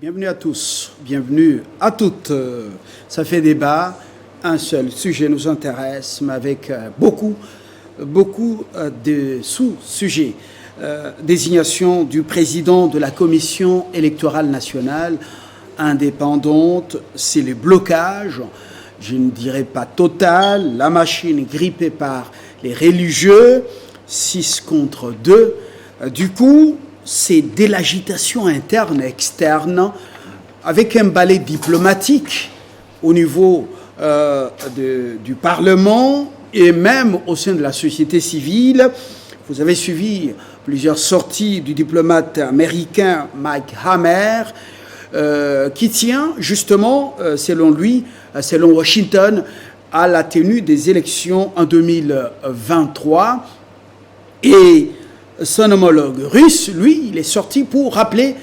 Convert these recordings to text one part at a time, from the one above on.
Bienvenue à tous, bienvenue à toutes. Ça fait débat. Un seul sujet nous intéresse, mais avec beaucoup de sous-sujets. Désignation du président de la Commission électorale nationale indépendante, c'est le blocage, je ne dirais pas total, la machine grippée par les religieux, 6 contre 2. Du coup, c'est de l'agitation interne et externe, avec un balai diplomatique au niveau du Parlement et même au sein de la société civile. Vous avez suivi plusieurs sorties du diplomate américain Mike Hammer, qui tient justement, selon lui, selon Washington, à la tenue des élections en 2023. Et son homologue russe, lui, il est sorti pour rappeler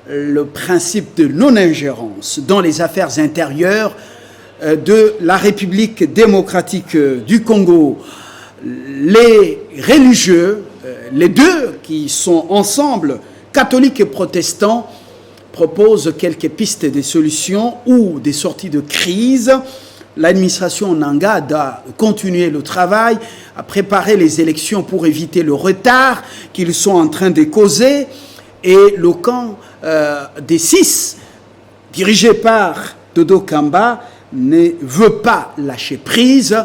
le principe de non-ingérence dans les affaires intérieures de la République démocratique du Congo. Les religieux, les deux qui sont ensemble, catholiques et protestants, proposent quelques pistes de solutions ou des sorties de crise. L'administration Nanga doit continuer le travail, à préparer les élections pour éviter le retard qu'ils sont en train de causer. Et le camp des 6, dirigé par Dodo Kamba, ne veut pas lâcher prise.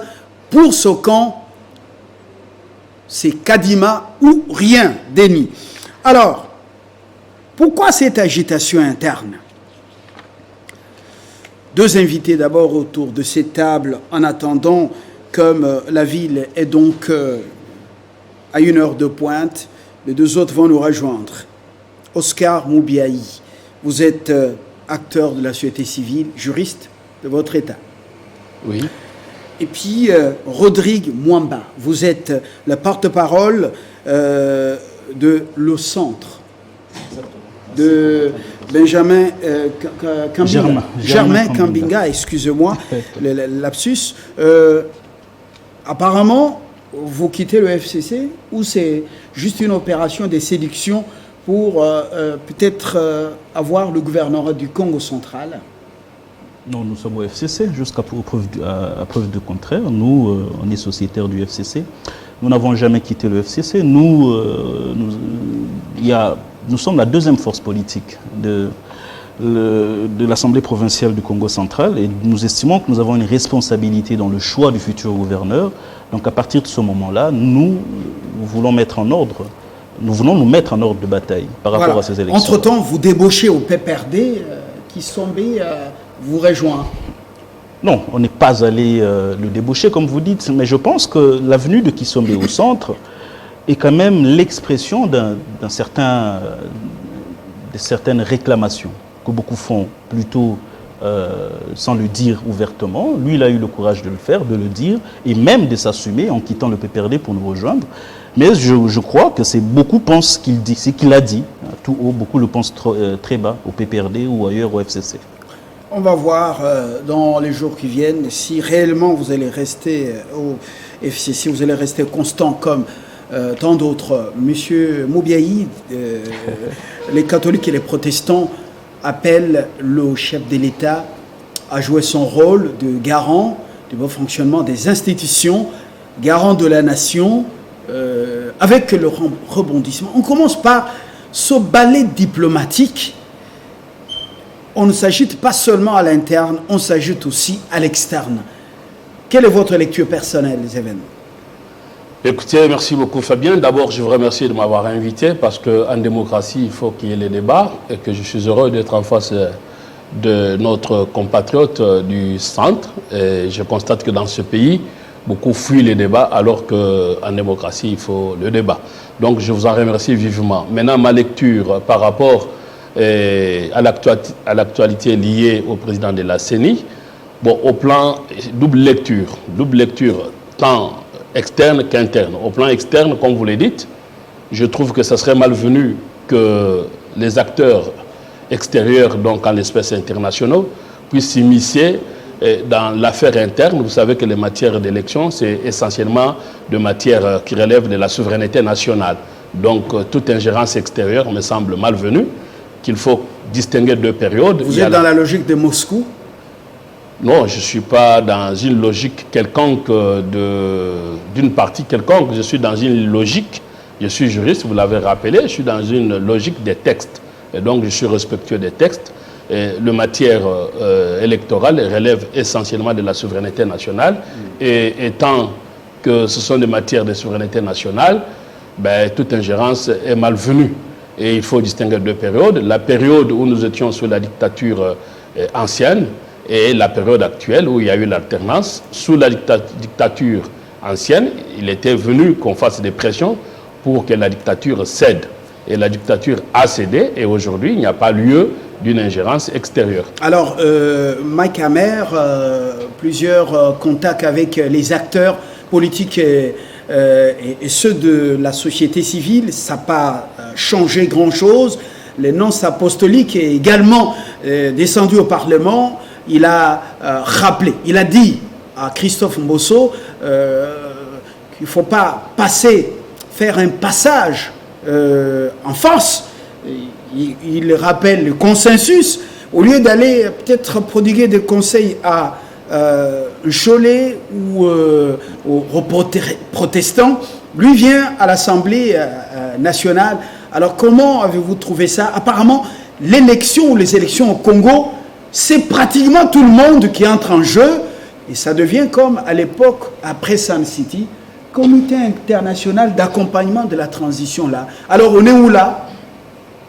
Pour ce camp, c'est Kadima ou rien, Denis. Alors, pourquoi cette agitation interne? Deux invités d'abord autour de cette table en attendant, comme la ville est donc à 1h de pointe, les deux autres vont nous rejoindre. Oscar Moubiaï, vous êtes acteur de la société civile, juriste de votre État. Oui. Et puis Rodrigue Mwamba, vous êtes le porte-parole de Le Centre, de Benjamin Kambinga. Germain Kambinga, excusez-moi, le lapsus. Apparemment, vous quittez le FCC ou c'est juste une opération de séduction pour peut-être avoir le gouvernorat du Congo central? Non, nous sommes au FCC, jusqu'à preuve du contraire. Nous, on est sociétaires du FCC. Nous n'avons jamais quitté le FCC. Nous sommes la deuxième force politique de l'Assemblée provinciale du Congo central et nous estimons que nous avons une responsabilité dans le choix du futur gouverneur. Donc à partir de ce moment-là, nous voulons mettre en ordre, nous voulons nous mettre en ordre de bataille par rapport à ces élections. Entre-temps, vous débauchez au PPRD qui semblait vous rejoindre. Non, on n'est pas allé le débaucher comme vous dites, mais je pense que la venue de Kisombe au centre est quand même l'expression de certaines réclamations que beaucoup font plutôt sans le dire ouvertement. Lui, il a eu le courage de le faire, de le dire, et même de s'assumer en quittant le PPRD pour nous rejoindre. Mais je crois que beaucoup pensent ce qu'il dit, ce qu'il a dit, tout haut, beaucoup le pensent très bas au PPRD ou ailleurs au FCC. On va voir dans les jours qui viennent si réellement vous allez rester au FCC, vous allez rester constant comme tant d'autres. Monsieur Moubiaï, les catholiques et les protestants appellent le chef de l'État à jouer son rôle de garant du bon fonctionnement des institutions, garant de la nation, avec le rebondissement. On commence par ce balai diplomatique. On ne s'agite pas seulement à l'interne, on s'agite aussi à l'externe. Quelle est votre lecture personnelle des événements? Écoutez, merci beaucoup Fabien. D'abord, je vous remercie de m'avoir invité parce qu'en démocratie, il faut qu'il y ait les débats et que je suis heureux d'être en face de notre compatriote du centre. Et je constate que dans ce pays, beaucoup fuient les débats alors qu'en démocratie, il faut le débat. Donc, je vous en remercie vivement. Maintenant, ma lecture par rapport à l'actualité liée au président de la CENI, bon, au plan double lecture tant externe qu'interne. Au plan externe, comme vous le dites, je trouve que ce serait malvenu que les acteurs extérieurs, donc en l'espèce internationaux, puissent s'immiscer dans l'affaire interne. Vous savez que les matières d'élection, c'est essentiellement de matières qui relèvent de la souveraineté nationale. Donc toute ingérence extérieure me semble malvenue, qu'il faut distinguer deux périodes. Vous êtes dans la logique de Moscou? Non, je ne suis pas dans une logique quelconque d'une partie quelconque. Je suis dans une logique, je suis juriste, vous l'avez rappelé, je suis dans une logique des textes. Et donc, je suis respectueux des textes. Et le matière électorale relève essentiellement de la souveraineté nationale. Et étant que ce sont des matières de souveraineté nationale, ben, toute ingérence est malvenue. Et il faut distinguer deux périodes. La période où nous étions sous la dictature ancienne et la période actuelle où il y a eu l'alternance. Sous la dictature ancienne, il était venu qu'on fasse des pressions pour que la dictature cède. Et la dictature a cédé et aujourd'hui, il n'y a pas lieu d'une ingérence extérieure. Alors, Mike Hammer, plusieurs contacts avec les acteurs politiques et ceux de la société civile, ça n'a pas changé grand-chose. Le nonce apostolique est également descendu au Parlement. Il a rappelé, il a dit à Christophe Mbosso qu'il ne faut pas faire un passage en force. Il rappelle le consensus. Au lieu d'aller peut-être prodiguer des conseils à Cholet ou aux protestants, lui vient à l'Assemblée nationale. Alors comment avez-vous trouvé ça? Apparemment, l'élection ou les élections au Congo, c'est pratiquement tout le monde qui entre en jeu. Et ça devient comme à l'époque, après Sun City, comité international d'accompagnement de la transition là. Alors on est où là?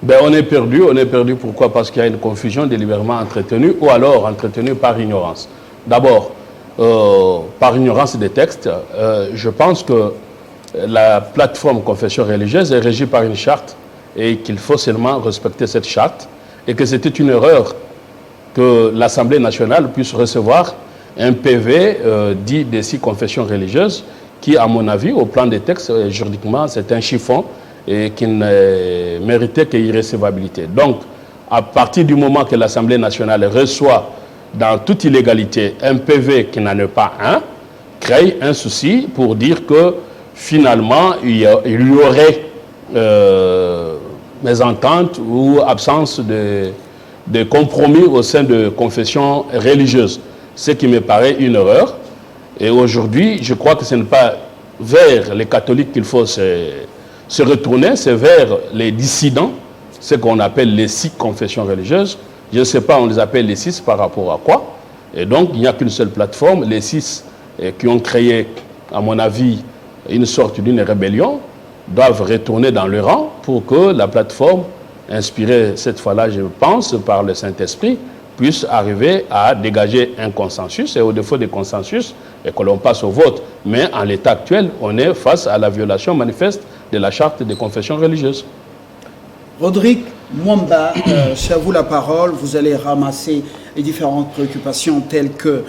Ben, on est perdu. Pourquoi? Parce qu'il y a une confusion délibérément entretenue ou alors entretenue par ignorance. D'abord, par ignorance des textes, je pense que la plateforme confession religieuse est régie par une charte et qu'il faut seulement respecter cette charte et que c'était une erreur que l'Assemblée nationale puisse recevoir un PV dit des 6 confessions religieuses qui, à mon avis, au plan des textes, juridiquement, c'est un chiffon et qui ne méritait qu'irrécevabilité. Donc, à partir du moment que l'Assemblée nationale reçoit dans toute illégalité un PV qui n'en est pas un, crée un souci pour dire que finalement, il y aurait mésentente ou absence de compromis au sein de confessions religieuses. Ce qui me paraît une erreur. Et aujourd'hui, je crois que ce n'est pas vers les catholiques qu'il faut se retourner, c'est vers les dissidents, ce qu'on appelle les 6 confessions religieuses. Je ne sais pas, on les appelle les 6 par rapport à quoi. Et donc, il n'y a qu'une seule plateforme, les 6 qui ont créé, à mon avis, une sorte d'une rébellion, doivent retourner dans le rang pour que la plateforme, inspirée cette fois-là, je pense, par le Saint-Esprit, puisse arriver à dégager un consensus et au défaut des consensus, et que l'on passe au vote. Mais en l'état actuel, on est face à la violation manifeste de la charte des confessions religieuses. Rodrigue Mwamba, c'est à vous la parole. Vous allez ramasser les différentes préoccupations telles que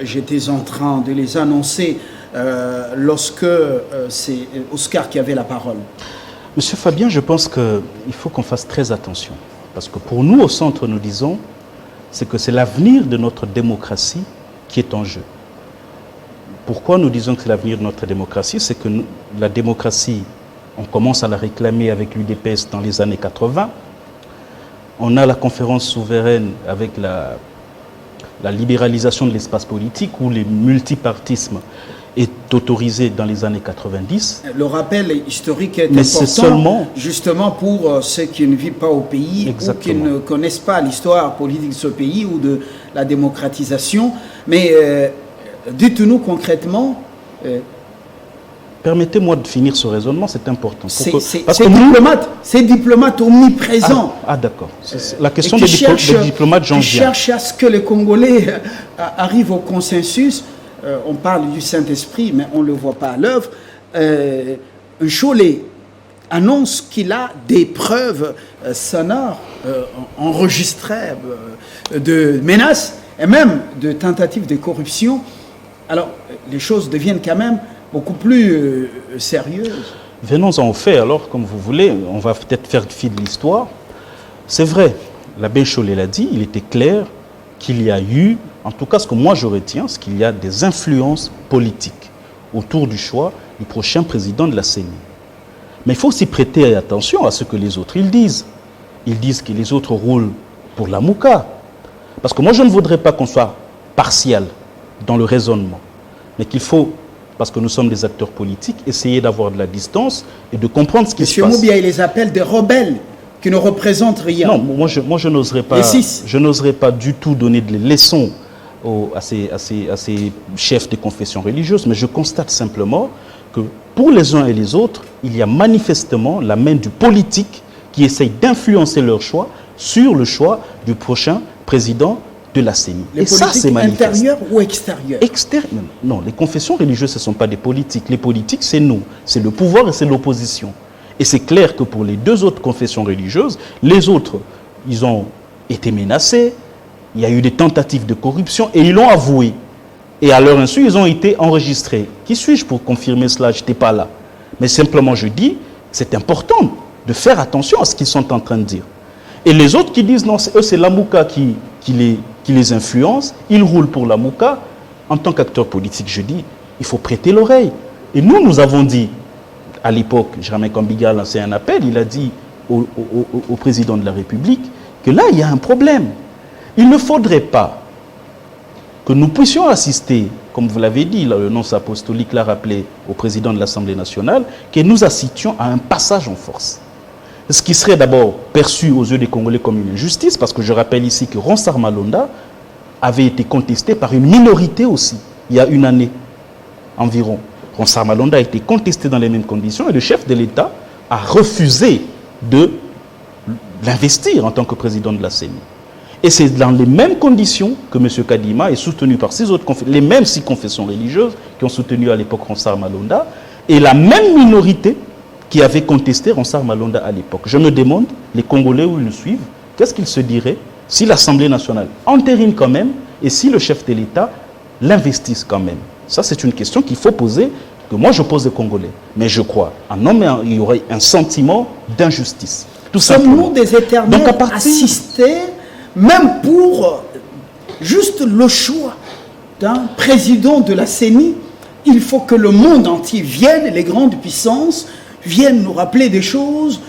j'étais en train de les annoncer lorsque c'est Oscar qui avait la parole. Monsieur Fabien, je pense qu'il faut qu'on fasse très attention. Parce que pour nous, au centre, nous disons, c'est que c'est l'avenir de notre démocratie qui est en jeu. Pourquoi nous disons que c'est l'avenir de notre démocratie? C'est que la démocratie, on commence à la réclamer avec l'UDPS dans les années 80. On a la conférence souveraine avec la libéralisation de l'espace politique où le multipartisme est autorisé dans les années 90. Le rappel historique est important, justement pour ceux qui ne vivent pas au pays. Exactement. Ou qui ne connaissent pas l'histoire politique de ce pays ou de la démocratisation. Mais dites-nous concrètement... Permettez-moi de finir ce raisonnement, c'est important. C'est diplomate omniprésent. Ah d'accord. La question des diplomates, j'en viens. Qui cherche à ce que les Congolais arrivent au consensus. On parle du Saint-Esprit, mais on ne le voit pas à l'œuvre. Cholet annonce qu'il a des preuves sonores enregistrées de menaces et même de tentatives de corruption. Alors, les choses deviennent quand même beaucoup plus sérieuses. Venons-en au fait, alors, comme vous voulez. On va peut-être faire fi de l'histoire. C'est vrai, l'abbé Cholet l'a dit, il était clair qu'il y a eu, en tout cas ce que moi je retiens, c'est qu'il y a des influences politiques autour du choix du prochain président de la CENI. Mais il faut aussi prêter attention à ce que les autres ils disent. ils disent que les autres roulent pour la Mouka. Parce que moi, je ne voudrais pas qu'on soit partial dans le raisonnement, mais qu'il faut, parce que nous sommes des acteurs politiques, essayer d'avoir de la distance et de comprendre ce qui se passe. M. Moubia, il les appelle des rebelles qui ne représentent rien. Non, moi je n'oserais pas du tout donner des leçons à ces chefs de confession religieuse, mais je constate simplement que pour les uns et les autres, il y a manifestement la main du politique qui essaye d'influencer leur choix sur le choix du prochain président de la CENI. Les politiques intérieurs ou extérieurs? Non, les confessions religieuses, ce ne sont pas des politiques. Les politiques, c'est nous. C'est le pouvoir et c'est l'opposition. Et c'est clair que pour les deux autres confessions religieuses, les autres, ils ont été menacés, il y a eu des tentatives de corruption et ils l'ont avoué. Et à leur insu, ils ont été enregistrés. Qui suis-je pour confirmer cela? Je n'étais pas là. Mais simplement, je dis, c'est important de faire attention à ce qu'ils sont en train de dire. Et les autres qui disent, non, eux, c'est la Mouka qui les influence, ils roulent pour la Mouka. En tant qu'acteur politique, je dis, il faut prêter l'oreille. Et nous avons dit, à l'époque, Germain Kambiga a lancé un appel, il a dit au président de la République que là, il y a un problème. Il ne faudrait pas que nous puissions assister, comme vous l'avez dit, le nonce apostolique l'a rappelé au président de l'Assemblée nationale, que nous assistions à un passage en force. Ce qui serait d'abord perçu aux yeux des Congolais comme une injustice, parce que je rappelle ici que Ronsard Malonda avait été contesté par une minorité aussi, il y a une année environ. Ronsard Malonda a été contesté dans les mêmes conditions et le chef de l'État a refusé de l'investir en tant que président de la CENI. Et c'est dans les mêmes conditions que M. Kadima est soutenu par les mêmes 6 confessions religieuses qui ont soutenu à l'époque Ronsard Malonda et la même minorité qui avait contesté Ronsard Malonda à l'époque. Je me demande, les Congolais où ils le suivent, qu'est-ce qu'ils se diraient si l'Assemblée nationale entérine quand même et si le chef de l'État l'investisse quand même? Ça, c'est une question qu'il faut poser, que moi je pose aux Congolais. Mais je crois, il y aurait un sentiment d'injustice. Sommes-nous des éternels assistés, même pour juste le choix d'un président de la CENI? Il faut que le monde entier vienne, les grandes puissances, viennent nous rappeler des choses,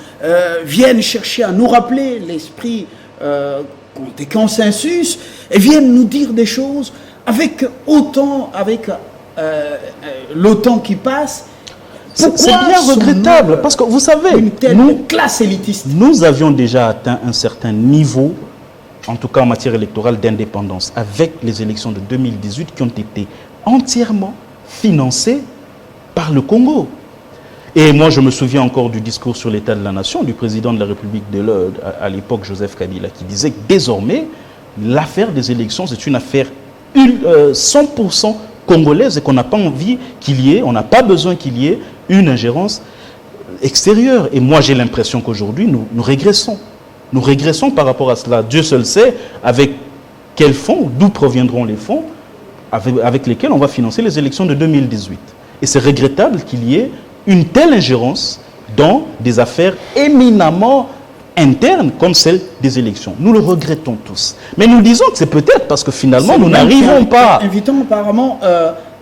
viennent chercher à nous rappeler l'esprit des consensus, et viennent nous dire des choses avec le temps qui passe. C'est bien regrettable, parce que vous savez, une telle classe élitiste. Nous avions déjà atteint un certain niveau, en tout cas en matière électorale, d'indépendance, avec les élections de 2018 qui ont été entièrement financées par le Congo. Et moi, je me souviens encore du discours sur l'état de la nation du président de la République à l'époque, Joseph Kabila, qui disait que désormais, l'affaire des élections, c'est une affaire 100% congolaise et qu'on n'a pas envie qu'il y ait, on n'a pas besoin qu'il y ait une ingérence extérieure. Et moi, j'ai l'impression qu'aujourd'hui, nous régressons. Nous régressons par rapport à cela. Dieu seul sait avec quels fonds, d'où proviendront les fonds avec lesquels on va financer les élections de 2018. Et c'est regrettable qu'il y ait une telle ingérence dans des affaires éminemment internes comme celle des élections. Nous le regrettons tous. Mais nous disons que c'est peut-être parce que finalement nous n'arrivons pas. Invitons apparemment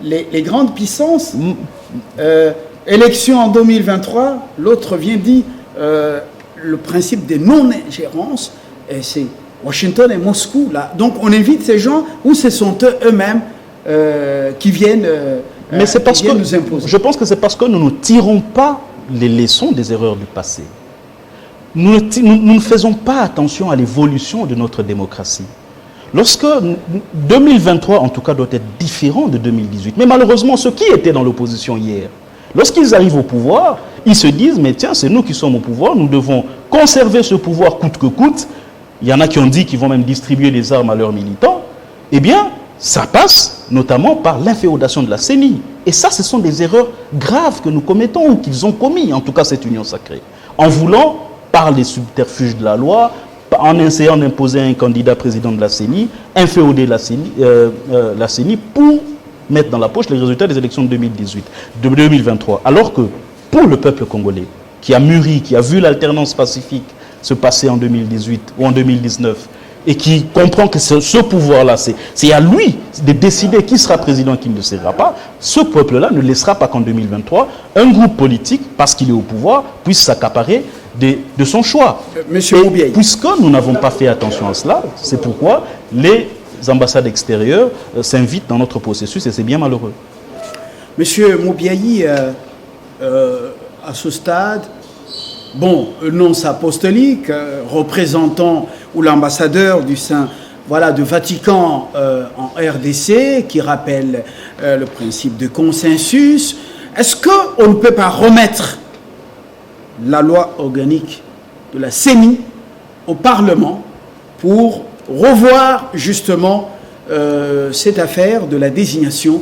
les grandes puissances. Élections en 2023, l'autre vient dire le principe des non-ingérences, et c'est Washington et Moscou. Là. Donc on invite ces gens où ce sont eux-mêmes qui viennent. Mais c'est parce que nous imposer. Je pense que c'est parce que nous ne tirons pas les leçons des erreurs du passé. Nous ne faisons pas attention à l'évolution de notre démocratie. Lorsque 2023, en tout cas, doit être différent de 2018. Mais malheureusement, ceux qui étaient dans l'opposition hier, lorsqu'ils arrivent au pouvoir, ils se disent, mais tiens, c'est nous qui sommes au pouvoir, nous devons conserver ce pouvoir coûte que coûte. Il y en a qui ont dit qu'ils vont même distribuer des armes à leurs militants. Eh bien, ça passe notamment par l'inféodation de la CENI. Et ça, ce sont des erreurs graves que nous commettons ou qu'ils ont commis, en tout cas cette union sacrée. En voulant, par les subterfuges de la loi, en essayant d'imposer un candidat président de la CENI, inféoder la CENI pour mettre dans la poche les résultats des élections de 2023. Alors que pour le peuple congolais, qui a mûri, qui a vu l'alternance pacifique se passer en 2018 ou en 2019, et qui comprend que ce pouvoir-là, c'est à lui de décider qui sera président et qui ne le sera pas, ce peuple-là ne laissera pas qu'en 2023, un groupe politique, parce qu'il est au pouvoir, puisse s'accaparer de son choix. Monsieur Moubiaï. Puisque nous n'avons pas fait attention à cela, c'est pourquoi les ambassades extérieures s'invitent dans notre processus et c'est bien malheureux. Monsieur Moubiaï, à ce stade, bon, nonce apostolique, représentant ou l'ambassadeur du sein de Vatican en RDC, qui rappelle le principe de consensus, est-ce qu'on ne peut pas remettre la loi organique de la CENI au Parlement pour revoir justement cette affaire de la désignation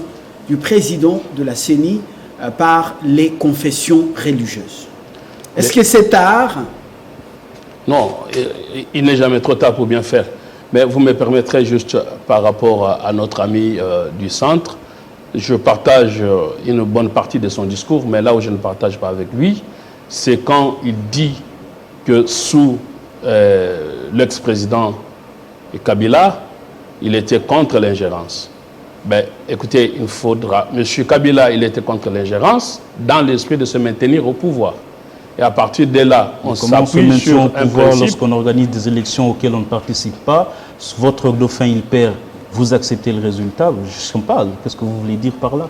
du président de la CENI par les confessions religieuses? Est-ce que c'est tard? Non, il n'est jamais trop tard pour bien faire. Mais vous me permettrez juste par rapport à notre ami du centre, je partage une bonne partie de son discours, mais là où je ne partage pas avec lui, c'est quand il dit que sous l'ex-président Kabila, il était contre l'ingérence. Ben, écoutez, il faudra... M. Kabila, il était contre l'ingérence dans l'esprit de se maintenir au pouvoir. Et à partir de là, on s'appuie sur un principe. Lorsqu'on organise des élections auxquelles on ne participe pas, votre dauphin, il perd, vous acceptez le résultat. Je ne sais pas, qu'est-ce que vous voulez dire par là?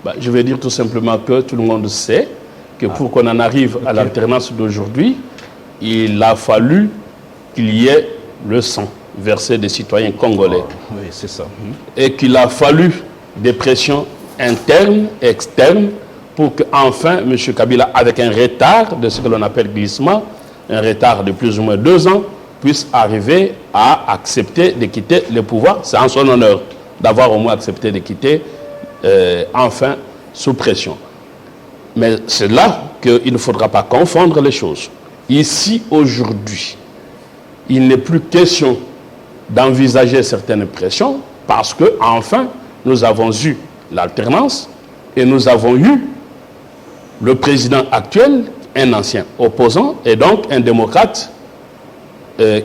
Ben, je vais dire tout simplement que tout le monde sait que pour qu'on en arrive à l'alternance d'aujourd'hui, il a fallu qu'il y ait le sang versé des citoyens congolais. Oui, c'est ça. Et qu'il a fallu des pressions internes et externes pour qu'enfin, M. Kabila, avec un retard de ce que l'on appelle glissement, un retard de plus ou moins 2 ans, puisse arriver à accepter de quitter le pouvoir. C'est en son honneur d'avoir au moins accepté de quitter, enfin, sous pression. Mais c'est là qu'il ne faudra pas confondre les choses. Ici, aujourd'hui, il n'est plus question d'envisager certaines pressions parce que, enfin, nous avons eu l'alternance et nous avons eu le président actuel, un ancien opposant et donc un démocrate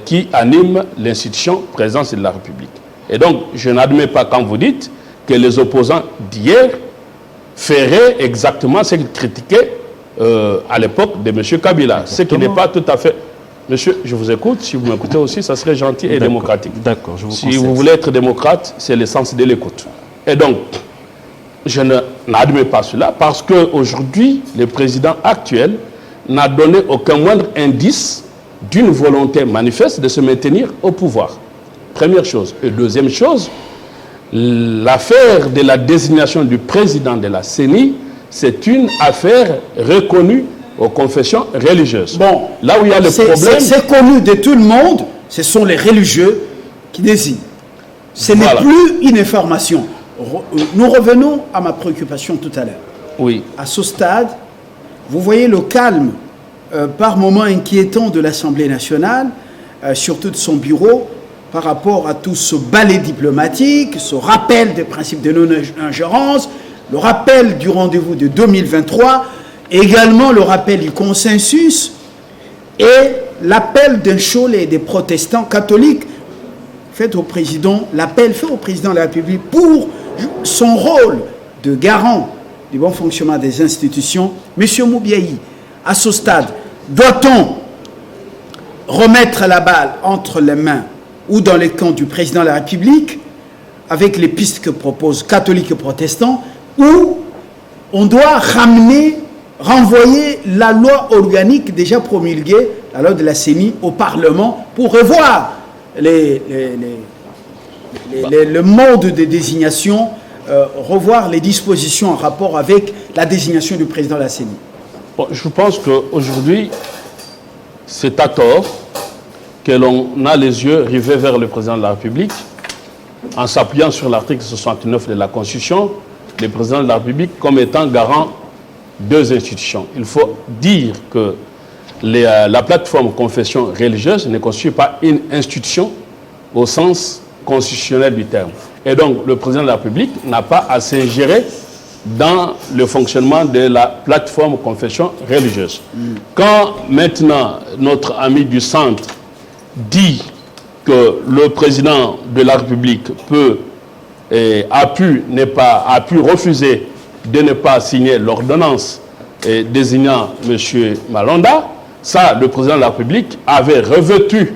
qui anime l'institution présidence de la République. Et donc, je n'admets pas quand vous dites que les opposants d'hier feraient exactement ce qu'ils critiquaient à l'époque de M. Kabila. Ce qui n'est pas tout à fait... Monsieur, je vous écoute. Si vous m'écoutez aussi, ça serait gentil et démocratique. D'accord, je vous Si vous voulez être démocrate, c'est l'essence de l'écoute. Et donc, je n'admets pas cela parce qu'aujourd'hui, le président actuel n'a donné aucun moindre indice d'une volonté manifeste de se maintenir au pouvoir. Première chose. Et deuxième chose, l'affaire de la désignation du président de la CENI, c'est une affaire reconnue aux confessions religieuses. Bon, là où il y a le problème... C'est connu de tout le monde, ce sont les religieux qui désignent. Ce n'est plus une information. Nous revenons à ma préoccupation tout à l'heure. Oui. À ce stade, vous voyez le calme par moments inquiétant de l'Assemblée nationale, surtout de son bureau, par rapport à tout ce balai diplomatique, ce rappel des principes de non-ingérence, le rappel du rendez-vous de 2023, également le rappel du consensus et l'appel d'un cholet des protestants catholiques fait au président, l'appel fait au président de la République pour son rôle de garant du bon fonctionnement des institutions. Monsieur Moubiaï, à ce stade, doit-on remettre la balle entre les mains ou dans les camps du président de la République avec les pistes que proposent catholiques et protestants, ou on doit renvoyer la loi organique déjà promulguée, la loi de la CENI, au Parlement pour revoir le mode de désignation, revoir les dispositions en rapport avec la désignation du président de la CENI? Bon, je pense qu'aujourd'hui, c'est à tort que l'on a les yeux rivés vers le président de la République en s'appuyant sur l'article 69 de la Constitution, le président de la République comme étant garant 2 institutions. Il faut dire que la plateforme confession religieuse ne constitue pas une institution au sens constitutionnel du terme. Et donc, le président de la République n'a pas à s'ingérer dans le fonctionnement de la plateforme confession religieuse. Quand maintenant notre ami du centre dit que le président de la République a pu refuser de ne pas signer l'ordonnance désignant M. Malonda, Ça, le président de la République avait revêtu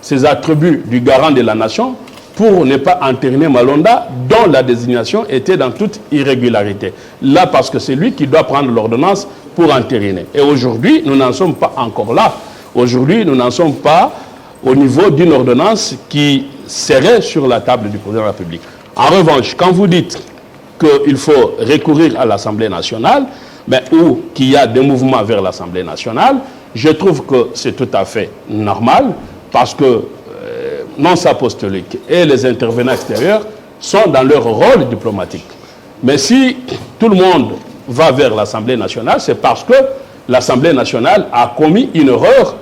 ses attributs du garant de la nation pour ne pas entériner Malonda, dont la désignation était dans toute irrégularité. Là, parce que c'est lui qui doit prendre l'ordonnance pour entériner. Et aujourd'hui, nous n'en sommes pas encore là. Aujourd'hui, nous n'en sommes pas au niveau d'une ordonnance qui serait sur la table du président de la République. En revanche, quand vous dites qu'il faut recourir à l'Assemblée nationale, ou qu'il y a des mouvements vers l'Assemblée nationale, je trouve que c'est tout à fait normal parce que non apostolique et les intervenants extérieurs sont dans leur rôle diplomatique. Mais si tout le monde va vers l'Assemblée nationale, c'est parce que l'Assemblée nationale a commis une erreur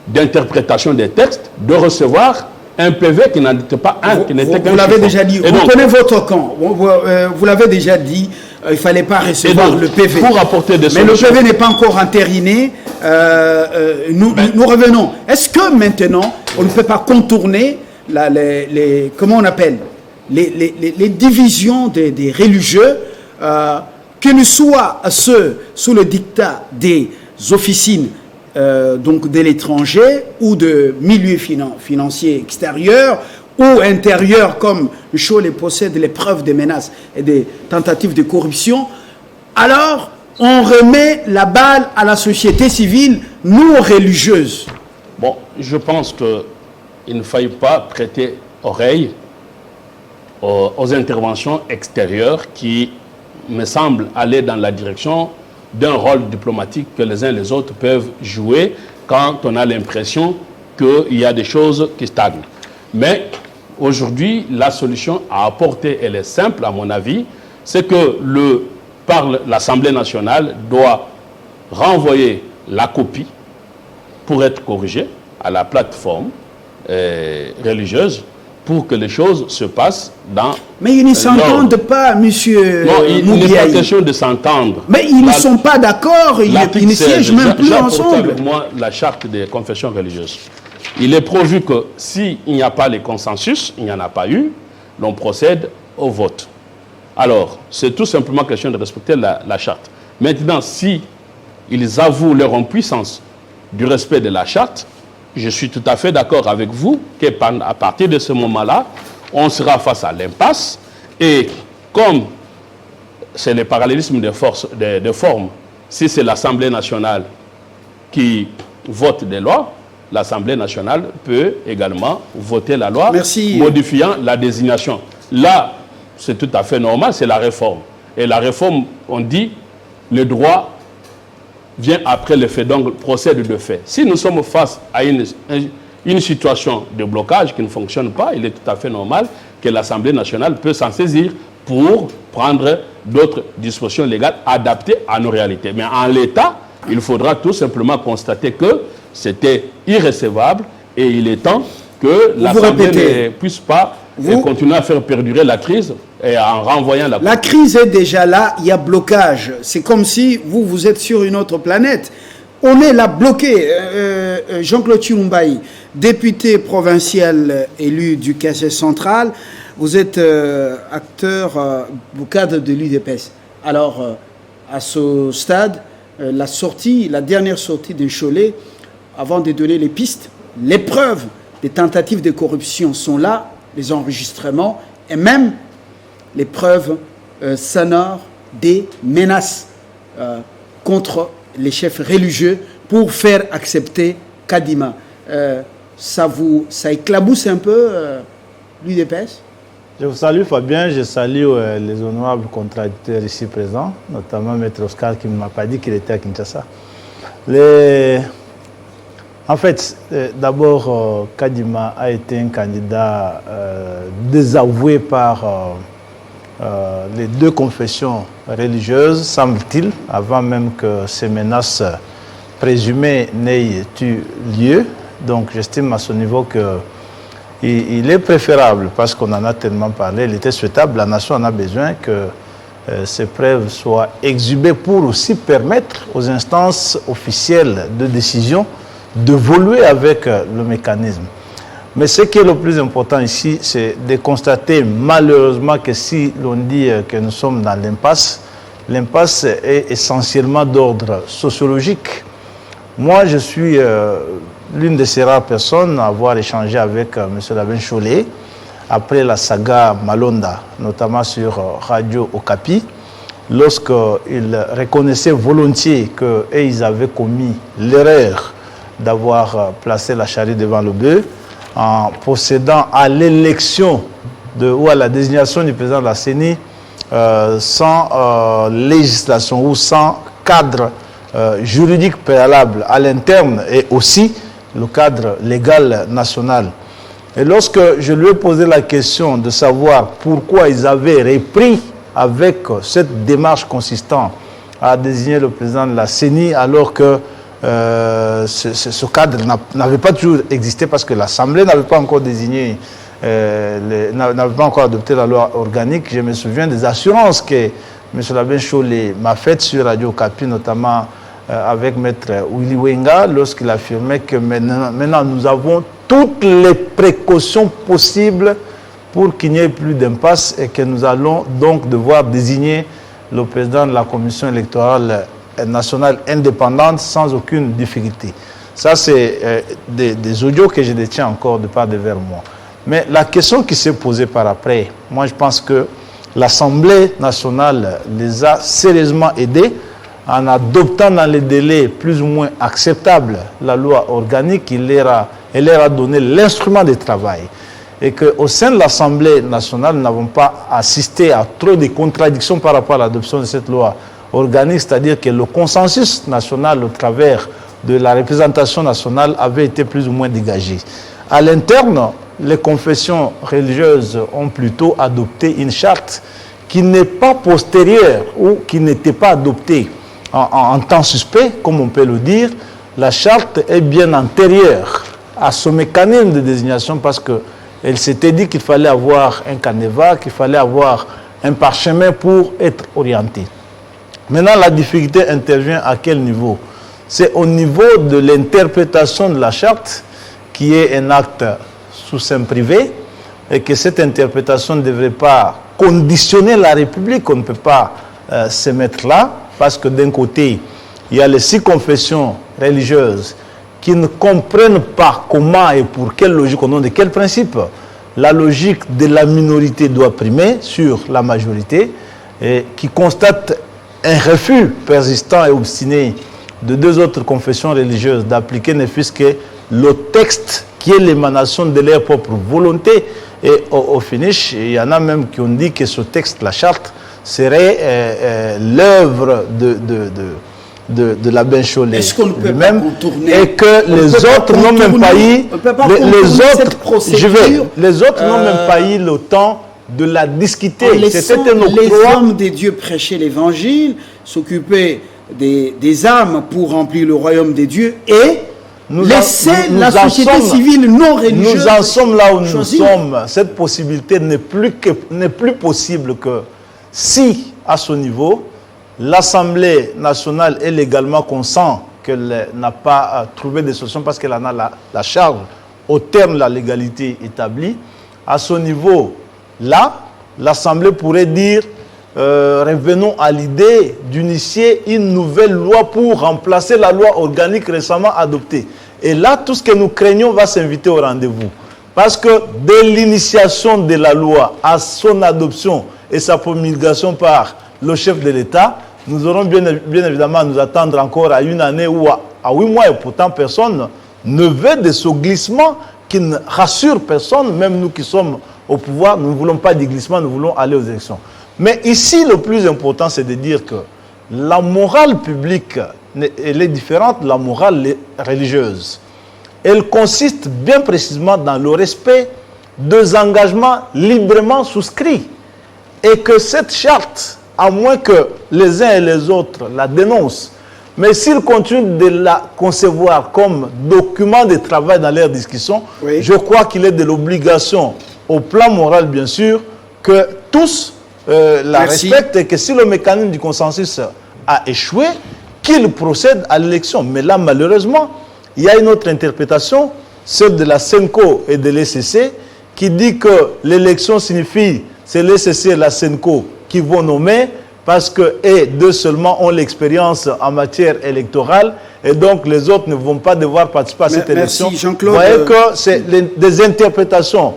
d'interprétation des textes, de recevoir un PV qui n'en était pas un, qui n'était qu'un. Vous l'avez déjà dit, vous connaissez votre camp, vous l'avez déjà dit, il ne fallait pas recevoir le PV. Pour apporter des solutions. Mais le PV n'est pas encore entériné, nous revenons. Est-ce que maintenant, on ne peut pas contourner comment on appelle, les divisions des religieux, qu'ils soient ceux sous le dictat des officines donc de l'étranger ou de milieux financiers extérieurs ou intérieurs comme Cholet possède les preuves des menaces et des tentatives de corruption, alors on remet la balle à la société civile, nous religieuse. Bon, je pense qu'il ne faille pas prêter oreille aux interventions extérieures qui me semblent aller dans la direction d'un rôle diplomatique que les uns et les autres peuvent jouer quand on a l'impression qu'il y a des choses qui stagnent. Mais aujourd'hui, la solution à apporter, elle est simple à mon avis, c'est que l'Assemblée nationale doit renvoyer la copie pour être corrigée à la plateforme religieuse pour que les choses se passent dans... Mais ils ne s'entendent pas, monsieur Moubiaï. Non, il n'est pas question de s'entendre. Mais ils ne sont pas d'accord, ils ne siègent même plus ensemble. Avec moi la charte des confessions religieuses. Il est prévu que s'il n'y a pas les consensus, il n'y en a pas eu, l'on procède au vote. Alors, c'est tout simplement question de respecter la charte. Maintenant, si ils avouent leur impuissance du respect de la charte, je suis tout à fait d'accord avec vous qu'à partir de ce moment-là, on sera face à l'impasse. Et comme c'est le parallélisme de formes, si c'est l'Assemblée nationale qui vote des lois, l'Assemblée nationale peut également voter la loi modifiant la désignation. Là, c'est tout à fait normal, c'est la réforme. Et la réforme, on dit, le droit vient après le fait, donc procède de fait. Si nous sommes face à une situation de blocage qui ne fonctionne pas, il est tout à fait normal que l'Assemblée nationale peut s'en saisir pour prendre d'autres dispositions légales adaptées à nos réalités. Mais en l'état, il faudra tout simplement constater que c'était irrécevable et il est temps que l'Assemblée ne puisse pas continuer à faire perdurer la crise et en renvoyant la crise est déjà là, il y a blocage. C'est comme si vous êtes sur une autre planète. On est là bloqué. Jean-Claude Chiumbaï, député provincial élu du Kassai central, vous êtes acteur au cadre de l'UDPS. Alors, à ce stade, la dernière sortie de Cholet, avant de donner les pistes, les preuves des tentatives de corruption sont là, les enregistrements et même les preuves sonores des menaces contre les chefs religieux pour faire accepter Kadima. Ça éclabousse un peu l'UDPS? Je vous salue Fabien, je salue les honorables contradicteurs ici présents, notamment Maître Oscar qui ne m'a pas dit qu'il était à Kinshasa. En fait, d'abord, Kadima a été un candidat désavoué par les deux confessions religieuses, semble-t-il, avant même que ces menaces présumées n'aient eu lieu. Donc j'estime à ce niveau qu'il est préférable, parce qu'on en a tellement parlé, il était souhaitable, la nation en a besoin que ces preuves soient exhumées pour aussi permettre aux instances officielles de décision d'évoluer avec le mécanisme. Mais ce qui est le plus important ici, c'est de constater malheureusement que si l'on dit que nous sommes dans l'impasse, l'impasse est essentiellement d'ordre sociologique. Moi, je suis l'une de ces rares personnes à avoir échangé avec M. Labin Cholé après la saga Malonda, notamment sur Radio Okapi, lorsqu'il reconnaissait volontiers qu'ils avaient commis l'erreur d'avoir placé la charrue devant le bœuf en procédant à l'élection ou à la désignation du président de la CENI sans législation ou sans cadre juridique préalable à l'interne et aussi le cadre légal national. Et lorsque je lui ai posé la question de savoir pourquoi ils avaient repris avec cette démarche consistant à désigner le président de la CENI alors que ce cadre n'avait pas toujours existé parce que l'Assemblée n'avait pas encore désigné, n'avait pas encore adopté la loi organique. Je me souviens des assurances que M. Labin Cholé m'a faites sur Radio Okapi, notamment avec Maître Willy Wenga, lorsqu'il affirmait que maintenant nous avons toutes les précautions possibles pour qu'il n'y ait plus d'impasse et que nous allons donc devoir désigner le président de la commission électorale nationale indépendante sans aucune difficulté. Ça, c'est des audios que je détiens encore de part de vers moi. Mais la question qui s'est posée par après, moi je pense que l'Assemblée nationale les a sérieusement aidés en adoptant dans les délais plus ou moins acceptables la loi organique. Elle leur a donné l'instrument de travail. Et qu'au sein de l'Assemblée nationale, nous n'avons pas assisté à trop de contradictions par rapport à l'adoption de cette loi organique, c'est-à-dire que le consensus national au travers de la représentation nationale avait été plus ou moins dégagé. À l'interne, les confessions religieuses ont plutôt adopté une charte qui n'est pas postérieure ou qui n'était pas adoptée en temps suspect, comme on peut le dire. La charte est bien antérieure à ce mécanisme de désignation parce qu'elle s'était dit qu'il fallait avoir un canevas, qu'il fallait avoir un parchemin pour être orienté. Maintenant, la difficulté intervient à quel niveau? C'est au niveau de l'interprétation de la charte, qui est un acte sous seing privé, et que cette interprétation ne devrait pas conditionner la République. On ne peut pas se mettre là, parce que d'un côté, il y a les 6 confessions religieuses qui ne comprennent pas comment et pour quelle logique, au nom de quel principe la logique de la minorité doit primer sur la majorité, et qui constatent un refus persistant et obstiné de 2 autres confessions religieuses d'appliquer ne fût-ce que le texte qui est l'émanation de leur propre volonté. Et au finish, il y en a même qui ont dit que ce texte, la charte, serait l'œuvre de Labin Cholé lui-même, et que les autres n'ont même pas eu les autres n'ont même pas eu le temps de la discuter. C'était les hommes des dieux prêcher l'évangile, s'occuper des âmes pour remplir le royaume des dieux et laisser la société civile non religieuse. Nous en sommes là où nous sommes. Cette possibilité n'est plus possible que si, à ce niveau, l'Assemblée nationale est légalement consciente qu'elle n'a pas trouvé de solution parce qu'elle en a la charge au terme de la légalité établie. À ce niveau-là, l'Assemblée pourrait dire revenons à l'idée d'initier une nouvelle loi pour remplacer la loi organique récemment adoptée. Et là, tout ce que nous craignons va s'inviter au rendez-vous. Parce que dès l'initiation de la loi à son adoption et sa promulgation par le chef de l'État, nous aurons bien évidemment à nous attendre encore à 1 année ou à 8 mois. Et pourtant, personne ne veut de ce glissement qui ne rassure personne. Même nous qui sommes au pouvoir, nous ne voulons pas de glissement, nous voulons aller aux élections. Mais ici, le plus important, c'est de dire que la morale publique, elle est différente de la morale religieuse. Elle consiste bien précisément dans le respect des engagements librement souscrits. Et que cette charte, à moins que les uns et les autres la dénoncent, mais s'ils continuent de la concevoir comme document de travail dans leur discussion, oui, je crois qu'il est de l'obligation, au plan moral bien sûr, que tous la respectent et que si le mécanisme du consensus a échoué, qu'il procède à l'élection. Mais là, malheureusement, il y a une autre interprétation, celle de la SENCO et de l'ECC, qui dit que l'élection signifie, c'est l'ECC et la SENCO qui vont nommer, parce que deux seulement ont l'expérience en matière électorale, et donc les autres ne vont pas devoir participer à cette élection. Merci Jean-Claude. Vous voyez que c'est des interprétations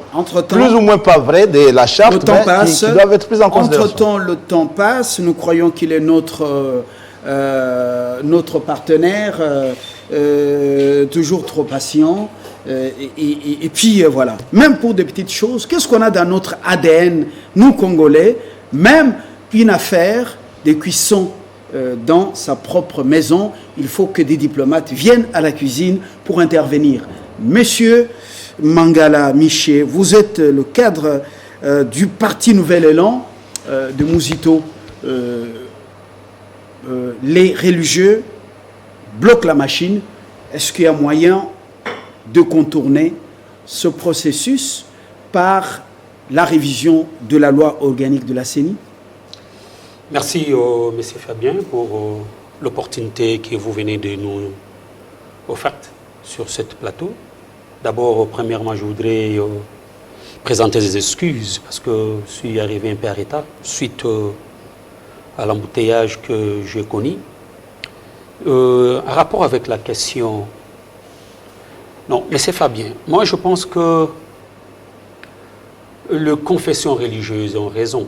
plus ou moins pas vraies de la charte, qui doivent être prises en considération. Entre-temps, le temps passe. Nous croyons qu'il est notre partenaire, toujours trop patient. Et puis voilà, même pour des petites choses, qu'est-ce qu'on a dans notre ADN, nous Congolais, même une affaire des cuissons dans sa propre maison, il faut que des diplomates viennent à la cuisine pour intervenir. Monsieur Mangala Miché, vous êtes le cadre du Parti Nouvel Élan de Mouzito. Les religieux bloquent la machine. Est-ce qu'il y a moyen de contourner ce processus par la révision de la loi organique de la CENI? Merci, M. Fabien, pour l'opportunité que vous venez de nous offrir sur ce plateau. D'abord, premièrement, je voudrais présenter des excuses parce que je suis arrivé un peu en retard suite à l'embouteillage que j'ai connu. En rapport avec la question... Non, mais c'est Fabien. Moi, je pense que les confessions religieuses ont raison.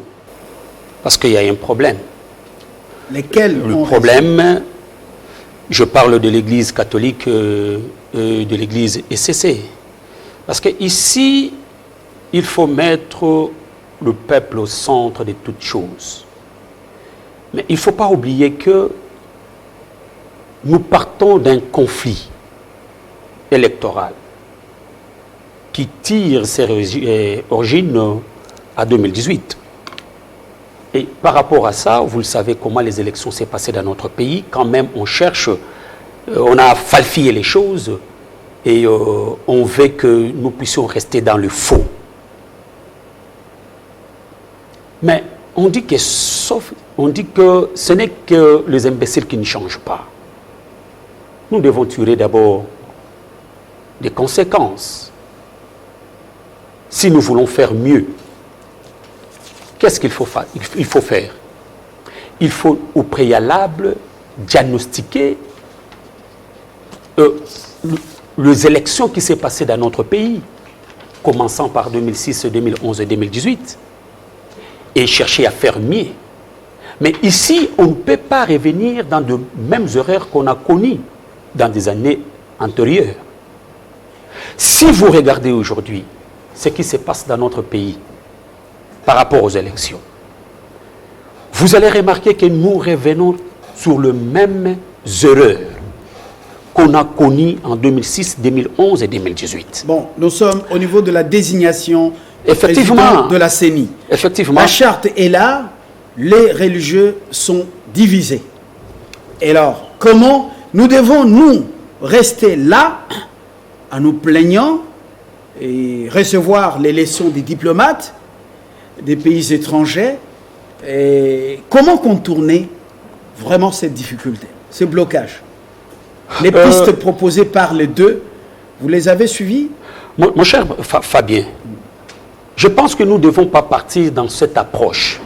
Parce qu'il y a un problème. Lesquels le problème, je parle de l'Église catholique, de l'Église SCC. Parce qu'ici, il faut mettre le peuple au centre de toutes choses. Mais il ne faut pas oublier que nous partons d'un conflit électoral qui tire ses origines à 2018. Et par rapport à ça, vous le savez comment les élections s'est passées dans notre pays. Quand même, on cherche, on a falsifié les choses et on veut que nous puissions rester dans le faux. Mais on dit que ce n'est que les imbéciles qui ne changent pas. Nous devons tirer d'abord des conséquences. Si nous voulons faire mieux, qu'est-ce qu'il faut faire? Il faut au préalable diagnostiquer les élections qui s'est passées dans notre pays, commençant par 2006, 2011 et 2018, et chercher à faire mieux. Mais ici, on ne peut pas revenir dans de mêmes erreurs qu'on a connues dans des années antérieures. Si vous regardez aujourd'hui ce qui se passe dans notre pays par rapport aux élections, vous allez remarquer que nous revenons sur les mêmes erreurs qu'on a connues en 2006, 2011 et 2018. Bon, nous sommes au niveau de la désignation effectivement de la CENI. Effectivement. La charte est là, les religieux sont divisés. Et alors, comment nous devons, nous, rester là, en nous plaignant et recevoir les leçons des diplomates des pays étrangers? Et comment contourner vraiment cette difficulté, ce blocage? Les pistes proposées par les deux, vous les avez suivies? Mon cher Fabien, je pense que nous ne devons pas partir dans cette approche.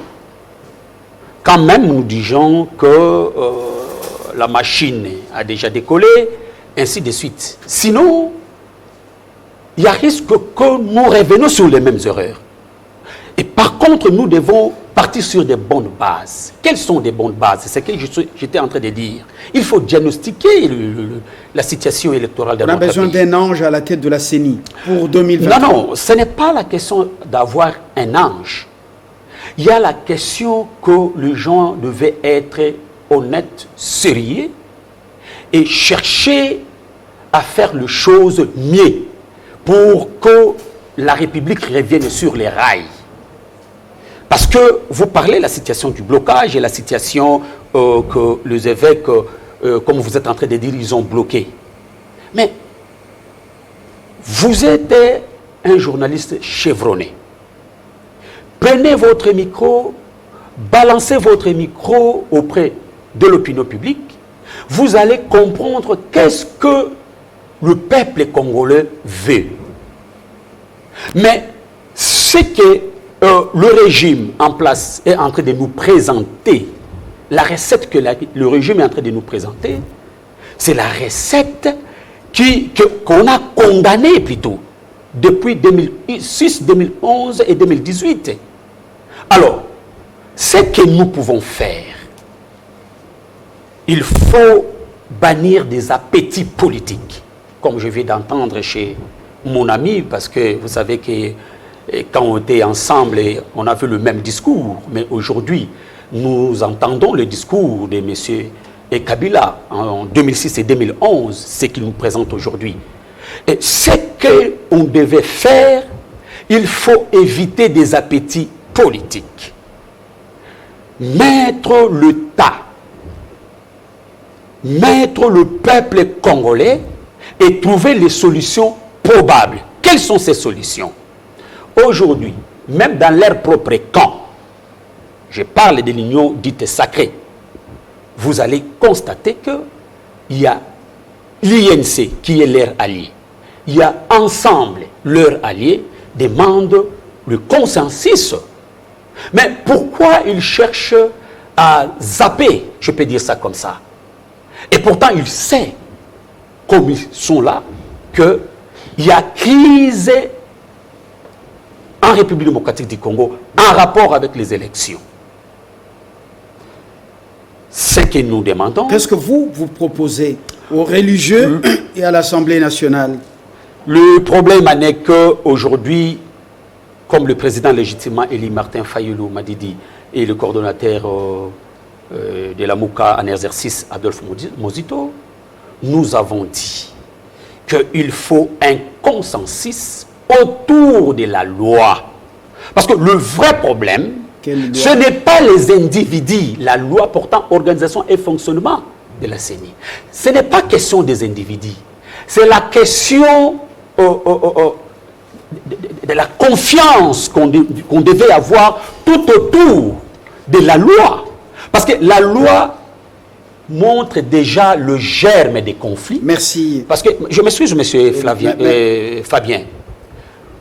Quand même, nous disons que la machine a déjà décollé, ainsi de suite. Sinon, il y a risque que nous revenons sur les mêmes erreurs. Et par contre, nous devons partir sur des bonnes bases. Quelles sont des bonnes bases? C'est ce que j'étais en train de dire. Il faut diagnostiquer la situation électorale de notre pays. On a besoin d'un ange à la tête de la CENI pour 2020. Non, ce n'est pas la question d'avoir un ange. Il y a la question que les gens devaient être honnêtes, sérieux et chercher à faire les choses mieux pour que la République revienne sur les rails. Parce que vous parlez de la situation du blocage et la situation que les évêques, comme vous êtes en train de dire, ils ont bloqué. Mais vous êtes un journaliste chevronné. Prenez votre micro, balancez votre micro auprès de l'opinion publique. Vous allez comprendre qu'est-ce que le peuple congolais veut. Mais ce que le régime en place est en train de nous présenter, la recette que le régime est en train de nous présenter, C'est la recette qu'on a condamnée plutôt depuis 2006, 2011 et 2018. Alors, ce que nous pouvons faire, il faut bannir des appétits politiques, comme je viens d'entendre chez mon ami, parce que vous savez que quand on était ensemble, on avait le même discours, mais aujourd'hui, nous entendons le discours de M. Kabila en 2006 et 2011, ce qu'il nous présente aujourd'hui. Et ce qu'on devait faire, il faut éviter des appétits politiques. Mettre l'État, mettre le peuple congolais et trouver les solutions probables. Quelles sont ces solutions? Aujourd'hui, même dans leur propre camp, je parle de l'union dite sacrée, vous allez constater qu'il y a l'INC qui est leur allié. Il y a ensemble leurs alliés demandent le consensus. Mais pourquoi ils cherchent à zapper, je peux dire ça comme ça? Et pourtant, ils savent, comme ils sont là, qu'il y a crise en République démocratique du Congo en rapport avec les élections. Ce que nous demandons... Qu'est-ce que vous proposez aux religieux et à l'Assemblée nationale? Le problème n'est qu'aujourd'hui, comme le président légitimement élu Martin Fayulu m'a dit, et le coordonnateur de la MOUCA en exercice, Adolphe Mozito, nous avons dit qu'il faut un consensus autour de la loi. Parce que le vrai problème, ce n'est pas les individus, la loi portant organisation et fonctionnement de la CENI. Ce n'est pas question des individus. C'est la question de la confiance qu'on devait avoir tout autour de la loi. Parce que la loi montre déjà le germe des conflits. Merci. Parce que, je m'excuse, monsieur Fabien.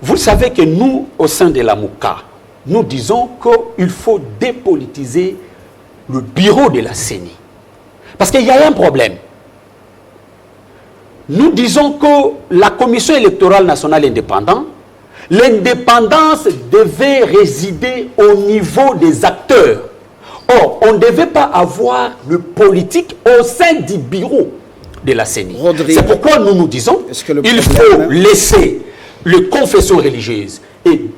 Vous savez que nous, au sein de la MOUCA, nous disons qu'il faut dépolitiser le bureau de la CENI. Parce qu'il y a un problème. Nous disons que la Commission électorale nationale indépendante, l'indépendance devait résider au niveau des acteurs. Or, on ne devait pas avoir le politique au sein du bureau de la CENI. C'est pourquoi nous nous disons qu'il faut laisser les confessions religieuses et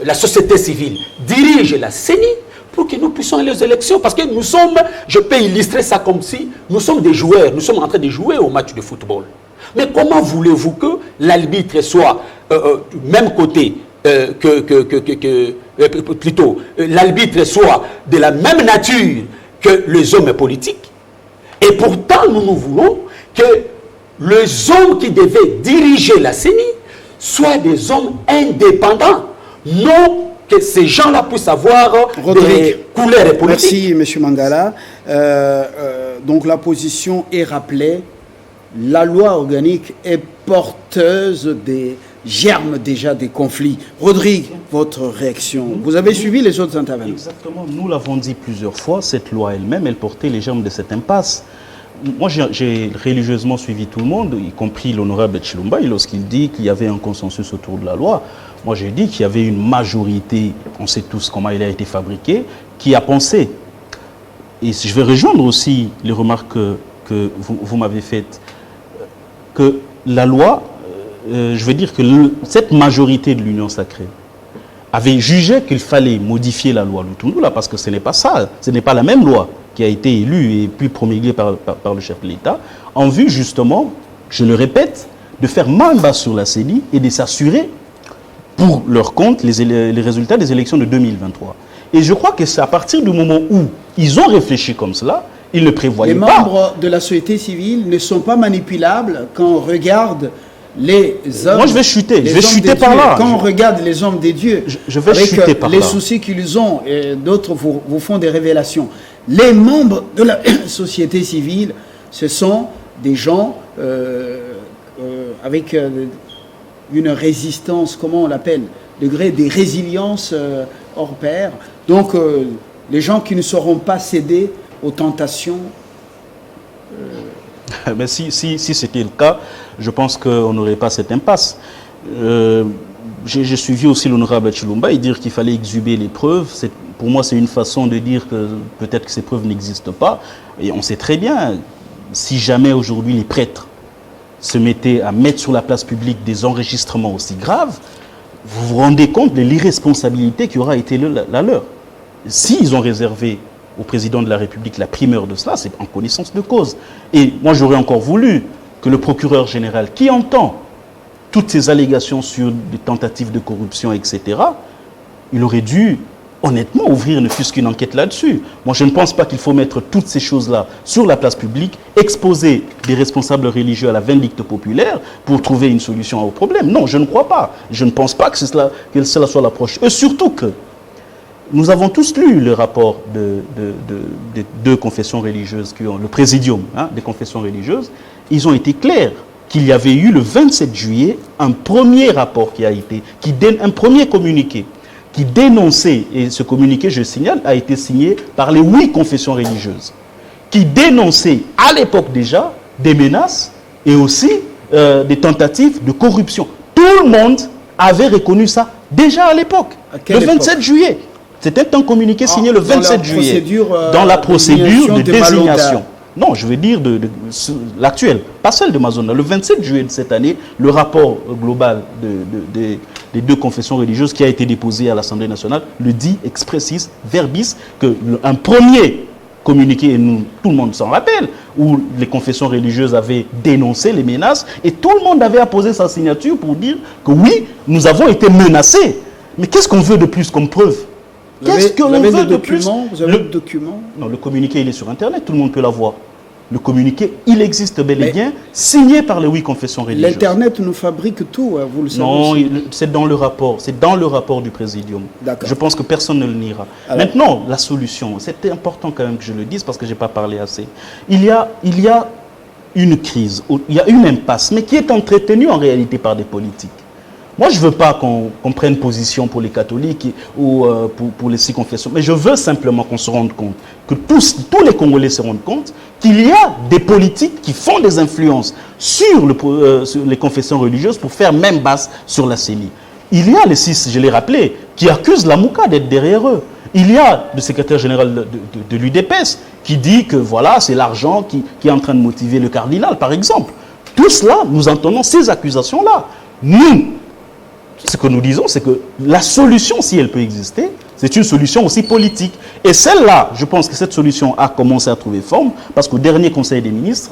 la société civile dirige la CENI pour que nous puissions aller aux élections. Parce que nous sommes, je peux illustrer ça comme si nous sommes des joueurs, nous sommes en train de jouer au match de football. Mais comment voulez-vous que l'arbitre soit du même côté plutôt l'arbitre soit de la même nature que les hommes politiques? Et pourtant, nous voulons que les hommes qui devaient diriger la CENI soient des hommes indépendants, non que ces gens-là puissent avoir des couleurs politiques. Merci, M. Mangala. Donc la position est rappelée. La loi organique est porteuse des germes déjà des conflits. Rodrigue, votre réaction. Vous avez suivi les autres intervenants? Exactement. Nous l'avons dit plusieurs fois, cette loi elle-même, elle portait les germes de cette impasse. Moi, j'ai religieusement suivi tout le monde, y compris l'honorable Chilumba, lorsqu'il dit qu'il y avait un consensus autour de la loi. Moi, j'ai dit qu'il y avait une majorité, on sait tous comment il a été fabriqué, qui a pensé. Et je vais rejoindre aussi les remarques que vous m'avez faites, que la loi, je veux dire que cette majorité de l'Union sacrée avait jugé qu'il fallait modifier la loi Lutundula, parce que ce n'est pas ça, ce n'est pas la même loi qui a été élue et puis promulguée par le chef de l'État, en vue justement, je le répète, de faire main basse sur la CENI et de s'assurer pour leur compte les résultats des élections de 2023. Et je crois que c'est à partir du moment où ils ont réfléchi comme cela, ils ne prévoyaient pas. Les membres de la société civile ne sont pas manipulables quand on regarde les hommes. Moi, je vais chuter par là. Quand on regarde les hommes des dieux, je vais chuter par là. Les soucis qu'ils ont, et d'autres vous font des révélations. Les membres de la société civile, ce sont des gens avec une résistance, comment on l'appelle, degré des résiliences hors pair. Donc, les gens qui ne sauront pas céder aux tentations Mais si c'était le cas, je pense qu'on n'aurait pas cette impasse. J'ai suivi aussi l'honorable Chilumba et dire qu'il fallait exhumer les preuves. Pour moi, c'est une façon de dire que peut-être que ces preuves n'existent pas. Et on sait très bien, si jamais aujourd'hui les prêtres se mettaient à mettre sur la place publique des enregistrements aussi graves, vous vous rendez compte de l'irresponsabilité qui aura été la leur. S'ils ont réservé au président de la République la primeur de cela, c'est en connaissance de cause. Et moi, j'aurais encore voulu que le procureur général, qui entend toutes ces allégations sur des tentatives de corruption, etc., il aurait dû honnêtement ouvrir ne fût-ce qu'une enquête là-dessus. Moi, je ne pense pas qu'il faut mettre toutes ces choses-là sur la place publique, exposer des responsables religieux à la vindicte populaire pour trouver une solution au problème. Non, je ne crois pas. Je ne pense pas que cela soit l'approche. Et surtout que nous avons tous lu le rapport des deux confessions religieuses, le présidium des confessions religieuses. Ils ont été clairs qu'il y avait eu le 27 juillet un premier rapport un premier communiqué qui dénonçait, et ce communiqué, je signale, a été signé par les 8 confessions religieuses, qui dénonçait à l'époque déjà des menaces et aussi des tentatives de corruption. Tout le monde avait reconnu ça déjà à l'époque, le 27 juillet. C'était un communiqué signé le 27 juillet, dans la procédure de désignation. Non, je veux dire de l'actuel, pas celle de Mazona. Le 27 juillet de cette année, le rapport global des deux confessions religieuses qui a été déposé à l'Assemblée nationale le dit expressis verbis qu'un premier communiqué, et tout le monde s'en rappelle, où les confessions religieuses avaient dénoncé les menaces et tout le monde avait apposé sa signature pour dire que oui, nous avons été menacés. Mais qu'est-ce qu'on veut de plus comme preuve? Qu'est-ce que l'on veut de plus? Vous avez le document? Non, le communiqué, il est sur Internet, tout le monde peut l'avoir. Le communiqué, il existe bel et bien, signé par les 8 confessions religieuses. L'Internet nous fabrique tout, vous le savez. Non, c'est dans le rapport du Présidium. Je pense que personne ne le niera. Alors, maintenant, la solution, c'était important quand même que je le dise parce que je n'ai pas parlé assez. Il y a une crise, il y a une impasse, mais qui est entretenue en réalité par des politiques. Moi, je ne veux pas qu'on prenne position pour les catholiques ou pour les 6 confessions, mais je veux simplement qu'on se rende compte, que tous les Congolais se rendent compte qu'il y a des politiques qui font des influences sur les confessions religieuses pour faire même basse sur la CENI. Il y a les 6, je l'ai rappelé, qui accusent la Mouka d'être derrière eux. Il y a le secrétaire général de l'UDPS qui dit que voilà, c'est l'argent qui est en train de motiver le cardinal, par exemple. Tout cela, nous entendons ces accusations-là. Nous, ce que nous disons, c'est que la solution, si elle peut exister, c'est une solution aussi politique. Et celle-là, je pense que cette solution a commencé à trouver forme, parce qu'au dernier Conseil des ministres,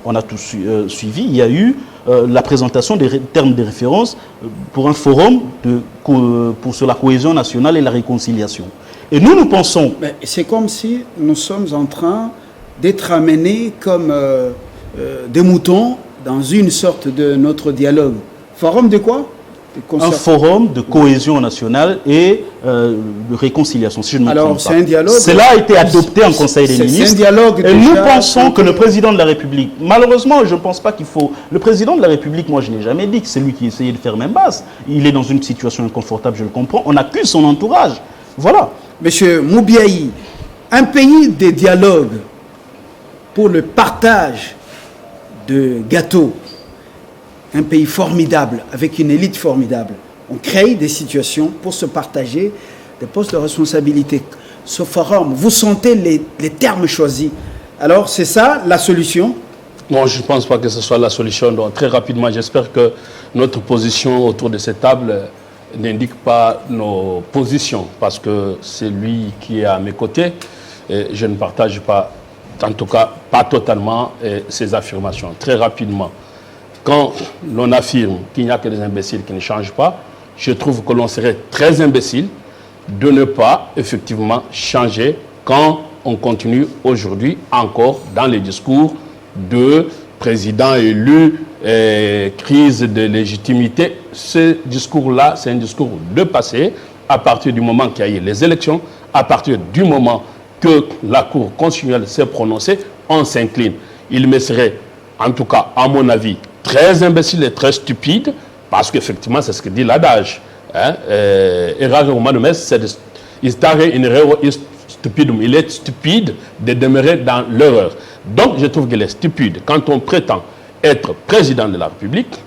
on a tous suivi, il y a eu la présentation des termes de référence pour un forum sur la cohésion nationale et la réconciliation. Et nous pensons... C'est comme si nous sommes en train d'être amenés comme des moutons dans une sorte de notre dialogue. Forum de quoi ? Un forum de cohésion nationale et de réconciliation, si je ne me trompe pas. Alors, c'est un dialogue. Cela a été adopté en Conseil des ministres. C'est un dialogue. Et nous pensons que le président de la République, malheureusement, je ne pense pas qu'il faut... Le président de la République, moi, je n'ai jamais dit que c'est lui qui essayait de faire main basse. Il est dans une situation inconfortable, je le comprends. On accuse son entourage. Voilà. Monsieur Moubiaï, un pays de dialogue pour le partage de gâteaux, un pays formidable, avec une élite formidable. On crée des situations pour se partager des postes de responsabilité. Ce forum, vous sentez les termes choisis. Alors, c'est ça la solution? Non, je ne pense pas que ce soit la solution. Donc, très rapidement, j'espère que notre position autour de cette table n'indique pas nos positions, parce que c'est lui qui est à mes côtés. Et je ne partage pas, en tout cas, pas totalement ces affirmations. Très rapidement. Quand l'on affirme qu'il n'y a que des imbéciles qui ne changent pas, je trouve que l'on serait très imbécile de ne pas effectivement changer quand on continue aujourd'hui encore dans les discours de président élu, crise de légitimité. Ce discours-là, c'est un discours de passé. À partir du moment qu'il y a eu les élections, à partir du moment que la Cour constitutionnelle s'est prononcée, on s'incline. Il me serait, en tout cas, à mon avis, très imbécile et très stupide, parce qu'effectivement, c'est ce que dit l'adage. Errare humanum est stupidum. Il est stupide de demeurer dans l'erreur. Donc, je trouve qu'il est stupide, quand on prétend être président de la République,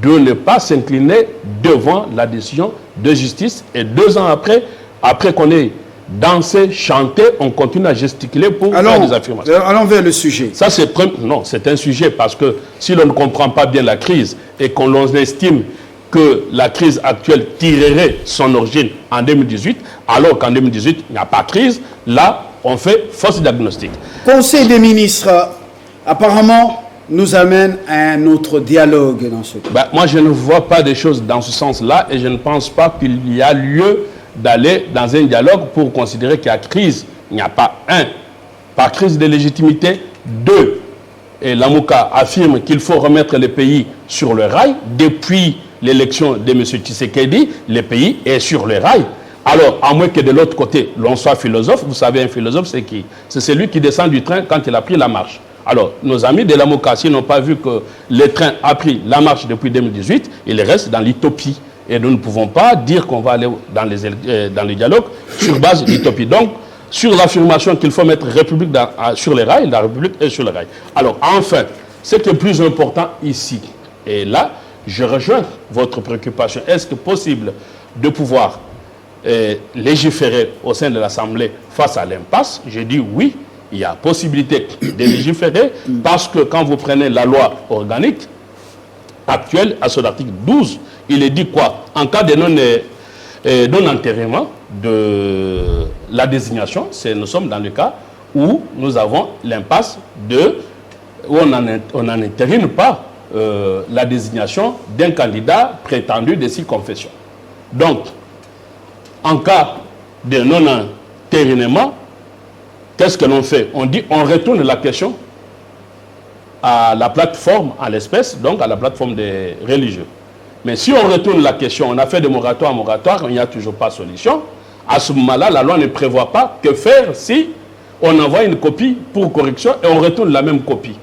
de ne pas s'incliner devant la décision de justice. Et 2 ans après qu'on ait dansé, chanté, on continue à gesticuler pour faire des affirmations. Allons vers le sujet. Ça, c'est un sujet, parce que si l'on ne comprend pas bien la crise et qu'on estime que la crise actuelle tirerait son origine en 2018, alors qu'en 2018, il n'y a pas de crise, là, on fait fausse diagnostic. Conseil des ministres, apparemment, nous amène à un autre dialogue dans ce cas. Moi, je ne vois pas des choses dans ce sens-là et je ne pense pas qu'il y a lieu d'aller dans un dialogue pour considérer qu'il y a crise. Il n'y a pas, pas crise de légitimité. 2, et Lamouka affirme qu'il faut remettre le pays sur le rail. Depuis l'élection de M. Tshisekedi, le pays est sur le rail. Alors, à moins que de l'autre côté, l'on soit philosophe, vous savez, un philosophe, c'est qui? C'est celui qui descend du train quand il a pris la marche. Alors, nos amis de Lamouka, s'ils n'ont pas vu que le train a pris la marche depuis 2018, ils restent dans l'utopie. Et nous ne pouvons pas dire qu'on va aller dans les dialogues sur base d'utopie. Donc, sur l'affirmation qu'il faut mettre République sur les rails, la République est sur les rails. Alors, enfin, ce qui est plus important ici, et là, je rejoins votre préoccupation. Est-ce que possible de pouvoir légiférer au sein de l'Assemblée face à l'impasse? Je dis oui, il y a possibilité de légiférer parce que quand vous prenez la loi organique actuelle, à son article 12, il est dit quoi? En cas de non-enterrement de la désignation, nous sommes dans le cas où nous avons l'impasse où on n'en entérine pas la désignation d'un candidat prétendu de 6 confessions. Donc, en cas de non-entérinement, qu'est-ce que l'on fait? On dit, on retourne la question à la plateforme, à l'espèce, donc à la plateforme des religieux. Mais si on retourne la question, on a fait de moratoire à moratoire, il n'y a toujours pas de solution. À ce moment-là, la loi ne prévoit pas que faire si on envoie une copie pour correction et on retourne la même copie.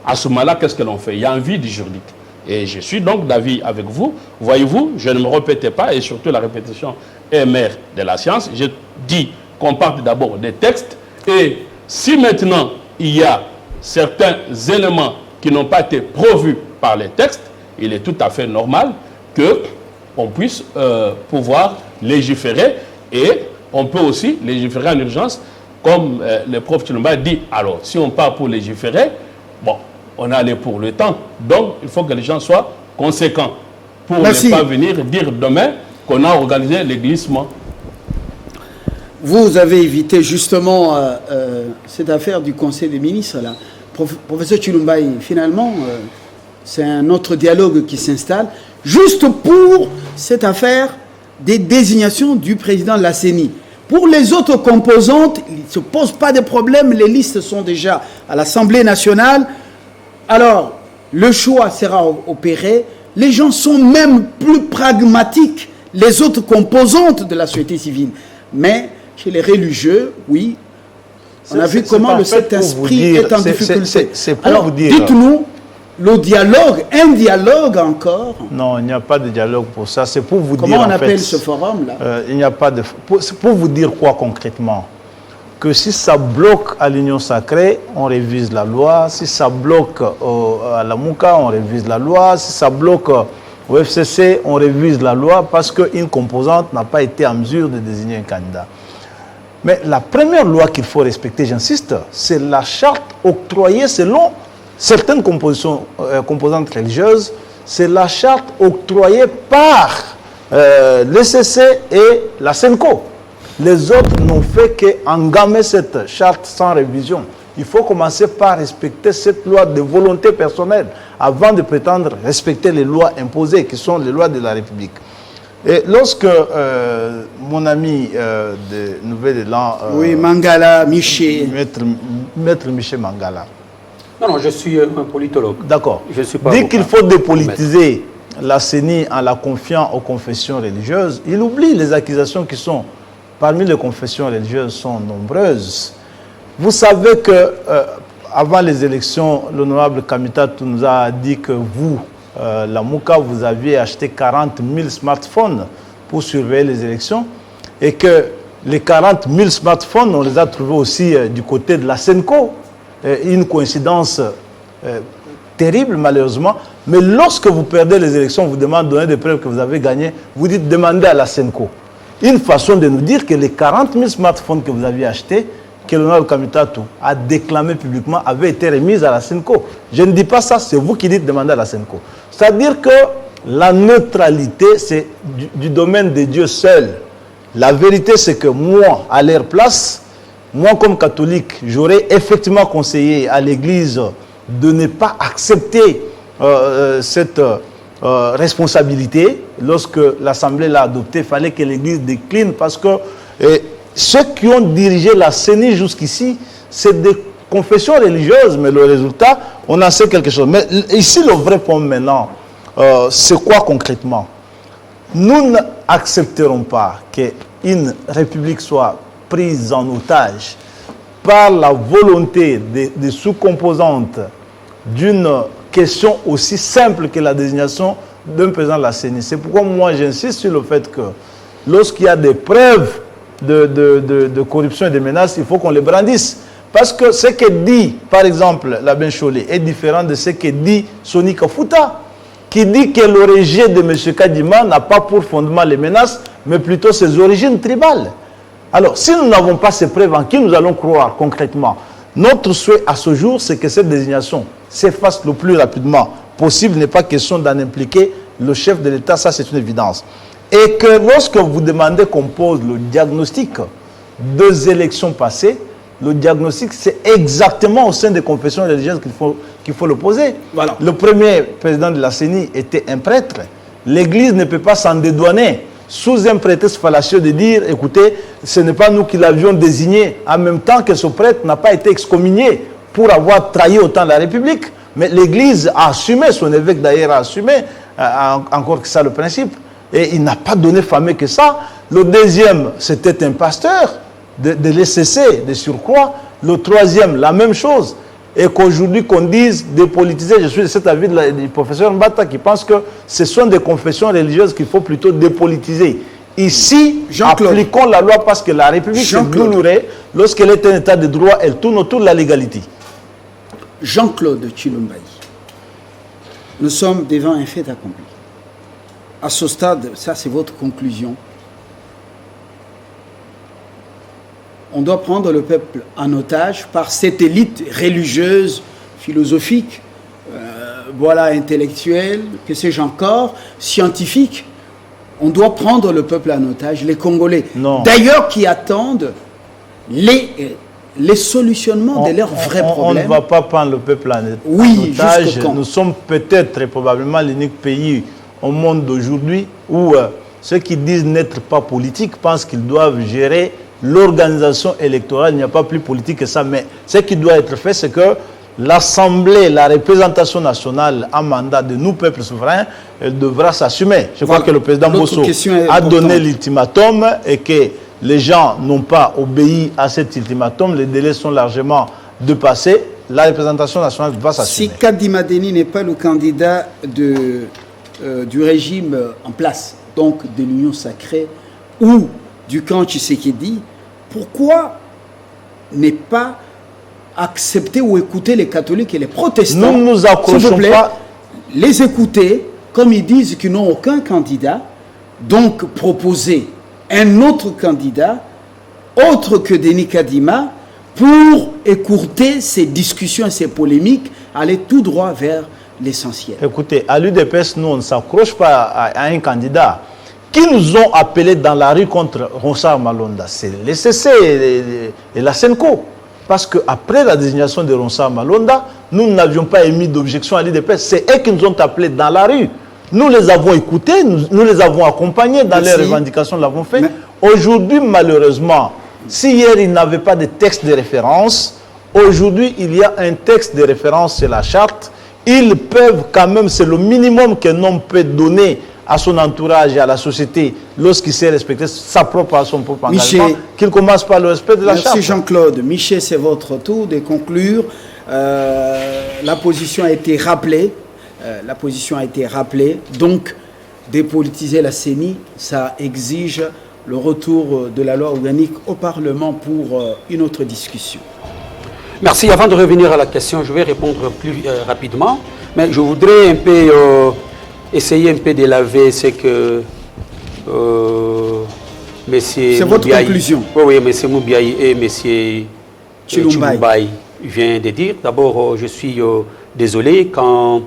À ce moment-là, qu'est-ce que l'on fait? Il y a un vide juridique. Et je suis donc d'avis avec vous. Voyez-vous, je ne me répétais pas, et surtout la répétition est mère de la science. Je dis qu'on parte d'abord des textes, et si maintenant il y a certains éléments qui n'ont pas été provus par les textes, il est tout à fait normal qu'on puisse pouvoir légiférer, et on peut aussi légiférer en urgence, comme le prof Tshilomba dit. Alors, si on part pour légiférer, bon, on est allé pour le temps. Donc, il faut que les gens soient conséquents pour ne pas venir dire demain qu'on a organisé le glissement. Vous avez évité justement cette affaire du Conseil des ministres, là. Professeur Tshilomba, finalement, c'est un autre dialogue qui s'installe, juste pour cette affaire des désignations du président de la CENI. Pour les autres composantes, il ne se pose pas de problème, les listes sont déjà à l'Assemblée nationale. Alors, le choix sera opéré. Les gens sont même plus pragmatiques, les autres composantes de la société civile. Mais chez les religieux, oui, on a vu comment le Saint-Esprit est en difficulté. Alors, dites-nous, le dialogue, un dialogue encore? Non, il n'y a pas de dialogue pour ça. C'est pour vous dire. Comment on appelle ce forum-là? Il n'y a pas de. C'est pour vous dire quoi concrètement? Que si ça bloque à l'Union sacrée, on révise la loi. Si ça bloque à la Mouka, on révise la loi. Si ça bloque au FCC, on révise la loi parce qu'une composante n'a pas été en mesure de désigner un candidat. Mais la première loi qu'il faut respecter, j'insiste, c'est la charte octroyée selon certaines composantes religieuses. C'est la charte octroyée par l'ECC et la SENCO. Les autres n'ont fait qu'engammer cette charte sans révision. Il faut commencer par respecter cette loi de volonté personnelle avant de prétendre respecter les lois imposées, qui sont les lois de la République. Et lorsque mon ami de Nouvel-Élan... oui, Mangala, Miché. Maître Miché Mangala. Non, je suis un politologue. D'accord. Dit qu'il faut dépolitiser la CENI en la confiant aux confessions religieuses, il oublie les accusations qui sont... Parmi les confessions religieuses sont nombreuses. Vous savez que avant les élections, l'honorable Kamitatou nous a dit que vous, la Mouka, vous aviez acheté 40 000 smartphones pour surveiller les élections et que les 40 000 smartphones, on les a trouvés aussi du côté de la SENCO. une coïncidence terrible malheureusement, mais lorsque vous perdez les élections, on vous demande de donner des preuves que vous avez gagné, vous dites demandez à la Senco. Une façon de nous dire que les 40 000 smartphones que vous aviez achetés, que l'honneur Kamitatou a déclamé publiquement, avaient été remises à la Senco. Je ne dis pas ça, c'est vous qui dites demander à la Senco. C'est-à-dire que la neutralité, c'est du domaine de Dieu seul. La vérité, c'est que moi, à leur place, moi comme catholique, j'aurais effectivement conseillé à l'Église de ne pas accepter cette responsabilité. Lorsque l'Assemblée l'a adoptée, il fallait que l'Église décline parce que ceux qui ont dirigé la CENI jusqu'ici, c'est des confessions religieuses, mais le résultat, on en sait quelque chose. Mais ici, le vrai point maintenant, c'est quoi concrètement? Nous n'accepterons pas qu'une république soit prise en otage par la volonté des sous-composantes d'une question aussi simple que la désignation d'un président de la CENI. C'est pourquoi moi j'insiste sur le fait que lorsqu'il y a des preuves de corruption et de menaces, il faut qu'on les brandisse. Parce que ce que dit, par exemple, la Bencholet est différent de ce que dit Soni Kafuta, qui dit que le rejet de M. Kadima n'a pas pour fondement les menaces, mais plutôt ses origines tribales. Alors, si nous n'avons pas ces preuves, en qui nous allons croire concrètement? Notre souhait à ce jour, c'est que cette désignation s'efface le plus rapidement possible. Il n'est pas question d'en impliquer le chef de l'État, ça c'est une évidence. Et que lorsque vous demandez qu'on pose le diagnostic des élections passées, le diagnostic, c'est exactement au sein des confessions religieuses qu'il faut le poser. Voilà. Le premier président de la CENI était un prêtre. L'Église ne peut pas s'en dédouaner sous un prétexte fallacieux de dire, écoutez, ce n'est pas nous qui l'avions désigné, en même temps que ce prêtre n'a pas été excommunié pour avoir trahi autant la République. Mais l'Église a assumé, son évêque d'ailleurs a assumé, encore que ça le principe, et il n'a pas donné fameux que ça. Le deuxième, c'était un pasteur de l'ECC, de surcroît. Le troisième, la même chose. Et qu'aujourd'hui, qu'on dise dépolitiser, je suis de cet avis du professeur Mbata qui pense que ce sont des confessions religieuses qu'il faut plutôt dépolitiser. Ici, appliquons la loi parce que la République c'est douloureux. Lorsqu'elle est un état de droit, elle tourne autour de la légalité. Jean-Claude Chilombaï, nous sommes devant un fait accompli. À ce stade, ça c'est votre conclusion. On doit prendre le peuple en otage par cette élite religieuse, philosophique, voilà, intellectuelle, que sais-je encore, scientifique. On doit prendre le peuple en otage, les Congolais. D'ailleurs, qui attendent les solutionnements de leurs vrais problèmes. On ne va pas prendre le peuple en otage. Nous sommes peut-être et probablement l'unique pays au monde d'aujourd'hui où ceux qui disent n'être pas politiques pensent qu'ils doivent gérer l'organisation électorale. Il n'y a pas plus politique que ça. Mais ce qui doit être fait, c'est que l'Assemblée, la représentation nationale en mandat de nous, peuples souverains, elle devra s'assumer. Je crois que le président Bosso a donné l'ultimatum et que les gens n'ont pas obéi à cet ultimatum. Les délais sont largement dépassés. La représentation nationale va s'assumer. Si Kadima Deni n'est pas le candidat du régime en place, donc de l'Union sacrée ou du camp Tshisekedi, pourquoi ne pas accepter ou écouter les catholiques et les protestants? Nous ne nous accrochons pas. Les écouter, comme ils disent qu'ils n'ont aucun candidat, donc proposer un autre candidat, autre que Denis Kadima, pour écourter ces discussions et ces polémiques, aller tout droit vers l'essentiel. Écoutez, à l'UDPS, nous, on ne s'accroche pas à un candidat. Qui nous ont appelés dans la rue contre Ronsard Malonda? C'est les CC et la Senco. Parce qu'après la désignation de Ronsard Malonda, nous n'avions pas émis d'objection à l'UDPS. C'est eux qui nous ont appelés dans la rue. Nous les avons écoutés, nous les avons accompagnés dans les revendications, nous l'avons fait. Aujourd'hui, malheureusement, si hier il n'avait pas de texte de référence, aujourd'hui il y a un texte de référence sur la charte. Ils peuvent quand même, c'est le minimum qu'un homme peut donner à son entourage et à la société lorsqu'il sait respecter sa son propre engagement, qu'il commence par le respect de la charte. Merci Jean-Claude. Michel, c'est votre tour de conclure. La position a été rappelée. Donc, dépolitiser la CENI, ça exige le retour de la loi organique au Parlement pour une autre discussion. Merci. Avant de revenir à la question, je vais répondre plus rapidement. Mais je voudrais un peu essayer un peu de laver ce que Monsieur C'est votre Moubiaï, conclusion. Oui, Monsieur Moubiaï et Monsieur Chilumbaï vient de dire. D'abord, je suis désolé quand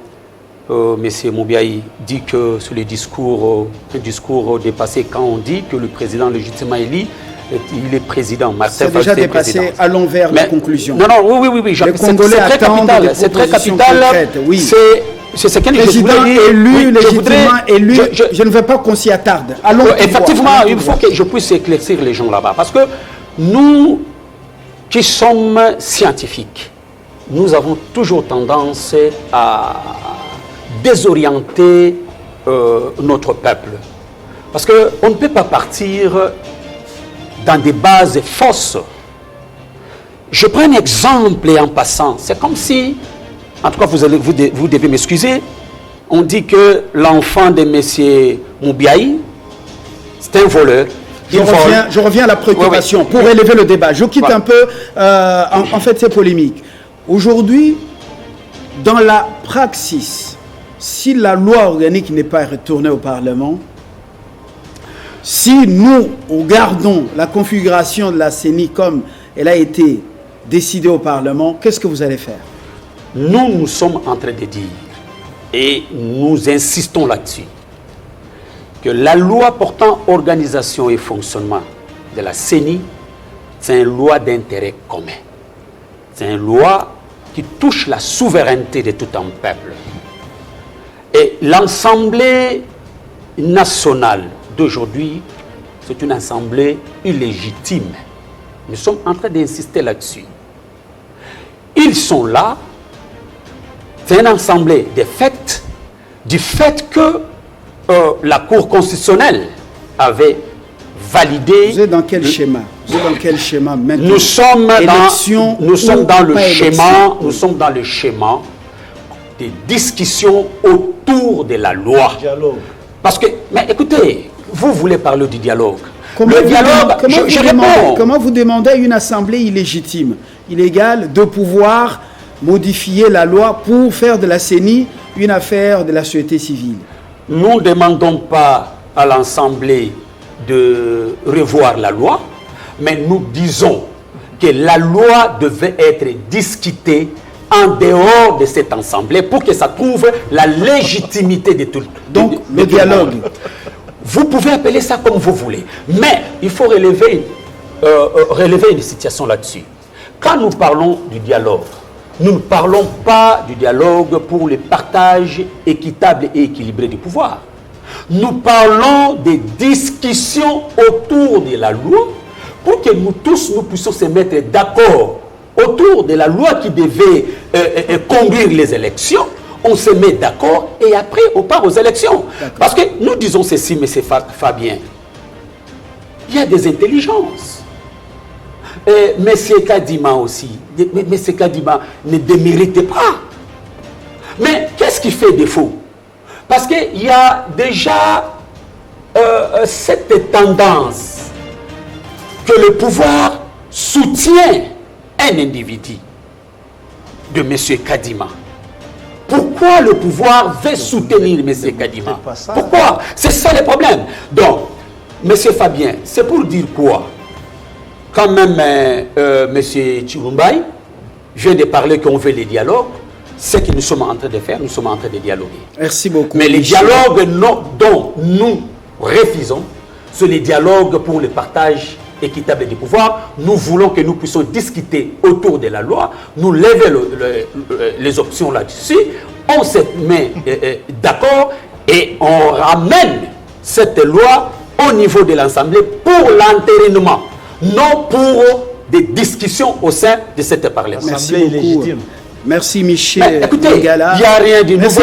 Monsieur Moubiaï dit que sur le discours, un discours dépassé, quand on dit que le président légitimement élu, il est président. C'est déjà dépassé, allons vers la conclusion. Non, oui, les Congolais c'est très capital. C'est très capital. Oui. C'est ce que président élu, légitimement élu, je ne veux pas qu'on s'y attarde. Allons effectivement, il faut que je puisse éclaircir les gens là-bas. Parce que nous, qui sommes scientifiques, nous avons toujours tendance à désorienter notre peuple. Parce qu'on ne peut pas partir dans des bases fausses. Je prends un exemple et en passant, c'est comme si, en tout cas vous devez m'excuser, on dit que l'enfant de M. Moubiaï, c'est un voleur. Je reviens à la préoccupation pour élever le débat. Je quitte un peu, en fait, ces polémiques. Aujourd'hui, dans la praxis, si la loi organique n'est pas retournée au Parlement, si nous gardons la configuration de la CENI comme elle a été décidée au Parlement, qu'est-ce que vous allez faire? Nous sommes en train de dire, et nous insistons là-dessus, que la loi portant organisation et fonctionnement de la CENI, c'est une loi d'intérêt commun. C'est une loi qui touche la souveraineté de tout un peuple. Et l'Assemblée nationale d'aujourd'hui, c'est une assemblée illégitime. Nous sommes en train d'insister là-dessus. Ils sont là, c'est une assemblée de fait, du fait que la Cour constitutionnelle avait validé... Vous êtes dans quel schéma? Vous êtes dans quel schéma maintenant? Nous sommes dans le schéma des discussions autour de la loi. Dialogue. Parce que, mais écoutez, vous voulez parler du dialogue. Comment vous demandez à une assemblée illégitime, illégale, de pouvoir modifier la loi pour faire de la CENI une affaire de la société civile? Nous ne demandons pas à l'Assemblée de revoir la loi, mais nous disons que la loi devait être discutée en dehors de cette assemblée pour que ça trouve la légitimité de tout. Donc, le dialogue. Vous pouvez appeler ça comme vous voulez, mais il faut relever une situation là-dessus. Quand nous parlons du dialogue, nous ne parlons pas du dialogue pour le partage équitable et équilibré du pouvoir. Nous parlons des discussions autour de la loi pour que nous tous, nous puissions se mettre d'accord autour de la loi qui devait conduire les élections. On se met d'accord et après on part aux élections. Parce que nous disons ceci, M. Fabien, il y a des intelligences. M. Kadima aussi, M. Kadima ne démérite pas. Mais qu'est-ce qui fait défaut? Parce qu'il y a déjà cette tendance que le pouvoir soutient un individu de M. Kadima. Pourquoi le pouvoir veut soutenir M. Kadima? Pourquoi? C'est ça le problème. Donc, M. Fabien, c'est pour dire quoi? Quand même, M. Chilumbaï vient de parler qu'on veut les dialogues. Ce que nous sommes en train de faire, nous sommes en train de dialoguer. Merci beaucoup. Mais les dialogues dont nous refusons, c'est les dialogues pour le partage équitable du pouvoir. Nous voulons que nous puissions discuter autour de la loi, nous lever les options là-dessus, on se met d'accord et on ramène cette loi au niveau de l'Assemblée pour l'entérinement, non pour des discussions au sein de cette Parlement. Merci beaucoup. Merci Michel. Mais écoutez, il n'y a rien de nouveau.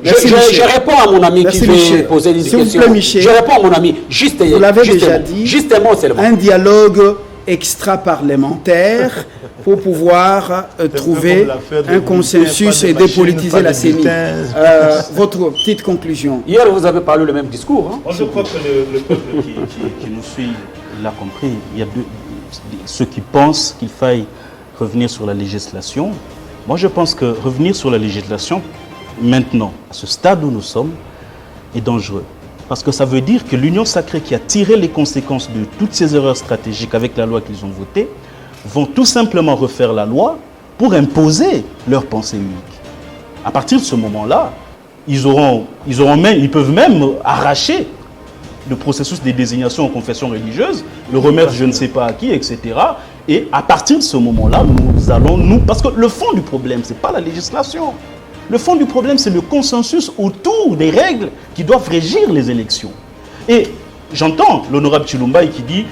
Je réponds à mon ami qui veut poser des questions. S'il vous plaît, Michel. Je réponds à mon ami. Vous l'avez déjà dit. Justement, c'est le mot. Un dialogue extra-parlementaire pour pouvoir trouver un consensus et dépolitiser la CENI. Votre petite conclusion. Hier, vous avez parlé le même discours. Hein? Je crois que le peuple qui nous suit l'a compris. Il y a ceux qui pensent qu'il faille revenir sur la législation. Moi, je pense que revenir sur la législation, maintenant, à ce stade où nous sommes, est dangereux. Parce que ça veut dire que l'Union sacrée qui a tiré les conséquences de toutes ces erreurs stratégiques avec la loi qu'ils ont votée, vont tout simplement refaire la loi pour imposer leur pensée unique. À partir de ce moment-là, ils peuvent même arracher le processus des désignations aux confessions religieuses, le remettre je ne sais pas à qui, etc. Et à partir de ce moment-là, parce que le fond du problème, ce n'est pas la législation. Le fond du problème, c'est le consensus autour des règles qui doivent régir les élections. Et j'entends l'honorable Chilumbaï qui dit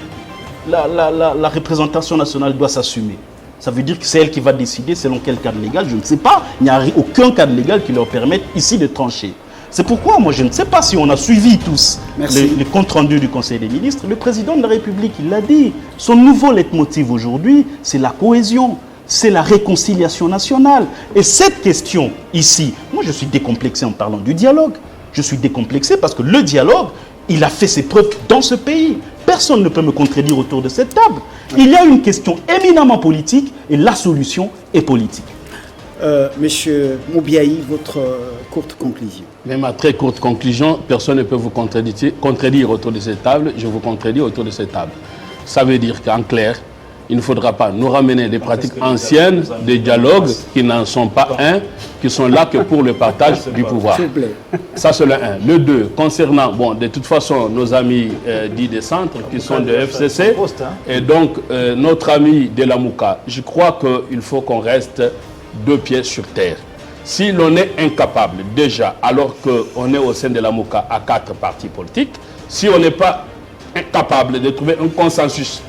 la représentation nationale doit s'assumer. Ça veut dire que c'est elle qui va décider selon quel cadre légal, je ne sais pas. Il n'y a aucun cadre légal qui leur permette ici de trancher. C'est pourquoi, moi, je ne sais pas si on a suivi tous les comptes rendus du Conseil des ministres. Le président de la République, il l'a dit. Son nouveau leitmotiv aujourd'hui, c'est la cohésion, c'est la réconciliation nationale. Et cette question ici, moi, je suis décomplexé en parlant du dialogue. Je suis décomplexé parce que le dialogue, il a fait ses preuves dans ce pays. Personne ne peut me contredire autour de cette table. Il y a une question éminemment politique et la solution est politique. Monsieur Moubiaï, votre courte conclusion. Mais ma très courte conclusion, personne ne peut vous contredire autour de cette table. Je vous contredis autour de cette table. Ça veut dire qu'en clair, il ne faudra pas nous ramener des pratiques anciennes, des dialogues qui n'en sont pas un, qui sont là que pour le partage du pouvoir. Ça, c'est le 1. Le 2, concernant, bon, de toute façon, nos amis dits des centres, qui sont de FCC, et donc notre ami de la Mouka, je crois qu'il faut qu'on reste 2 pieds sur terre. Si l'on est incapable, déjà, alors qu'on est au sein de la Mouka à 4 partis politiques, si on n'est pas incapable de trouver un consensus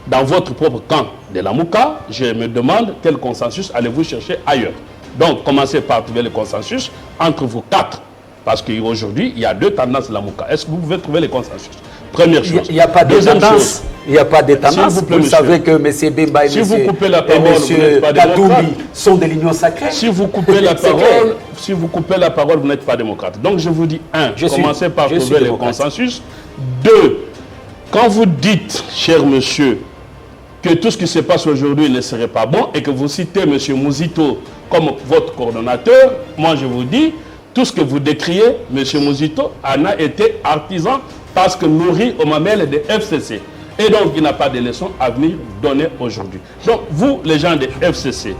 dans votre propre camp de la Mouka, je me demande quel consensus allez-vous chercher ailleurs. Donc, commencez par trouver le consensus entre vous 4. Parce qu'aujourd'hui, il y a 2 tendances de la Mouka. Est-ce que vous pouvez trouver le consensus? Première chose. Il n'y a pas de tendance. Il n'y a pas de tendance. Vous savez que M. Bemba et M. Kadoumi sont de l'Union sacrée. Si vous coupez la parole, vous n'êtes pas démocrate. Donc, je vous dis, 1, commencez par trouver le consensus. 2, quand vous dites, cher monsieur, que tout ce qui se passe aujourd'hui ne serait pas bon et que vous citez M. Mouzito comme votre coordonnateur, moi je vous dis, tout ce que vous décriez, M. Mouzito en a été artisan parce que nourri aux mamelles de FCC. Et donc il n'a pas de leçons à venir donner aujourd'hui. Donc vous, les gens de FCC,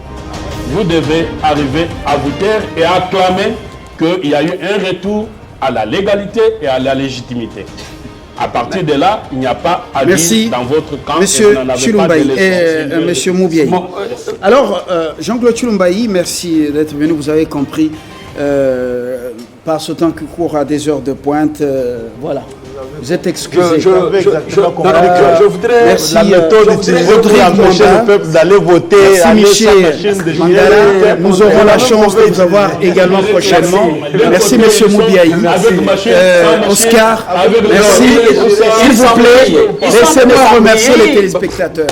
vous devez arriver à vous taire et à acclamer qu'il y a eu un retour à la légalité et à la légitimité. À partir de là, il n'y a pas à dire dans votre camp. Monsieur Chilumbaï et Monsieur Moubiaï. Alors, Jean-Claude Chilumbaï, merci d'être venu. Vous avez compris, par ce temps qui court à des heures de pointe, voilà. Vous êtes excusé. Je voudrais merci, la méthode utilisée pour empêcher le peuple d'aller voter. Merci Michel Mandala. Nous aurons la chance de vous avoir également prochainement. Merci Monsieur Moubiaï. Oscar, merci. S'il vous plaît, laissez-moi remercier les téléspectateurs.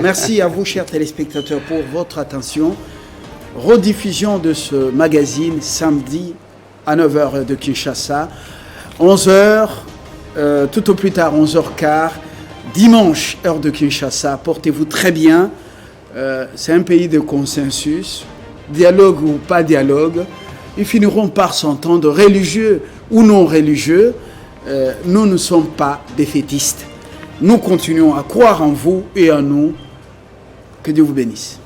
Merci à vous, chers téléspectateurs, pour votre attention. Rediffusion de ce magazine samedi à 9h de Kinshasa, 11h. Tout au plus tard, 11h15, dimanche, heure de Kinshasa. Portez-vous très bien. C'est un pays de consensus, dialogue ou pas dialogue. Ils finiront par s'entendre, religieux ou non religieux. Nous ne sommes pas défaitistes. Nous continuons à croire en vous et en nous. Que Dieu vous bénisse.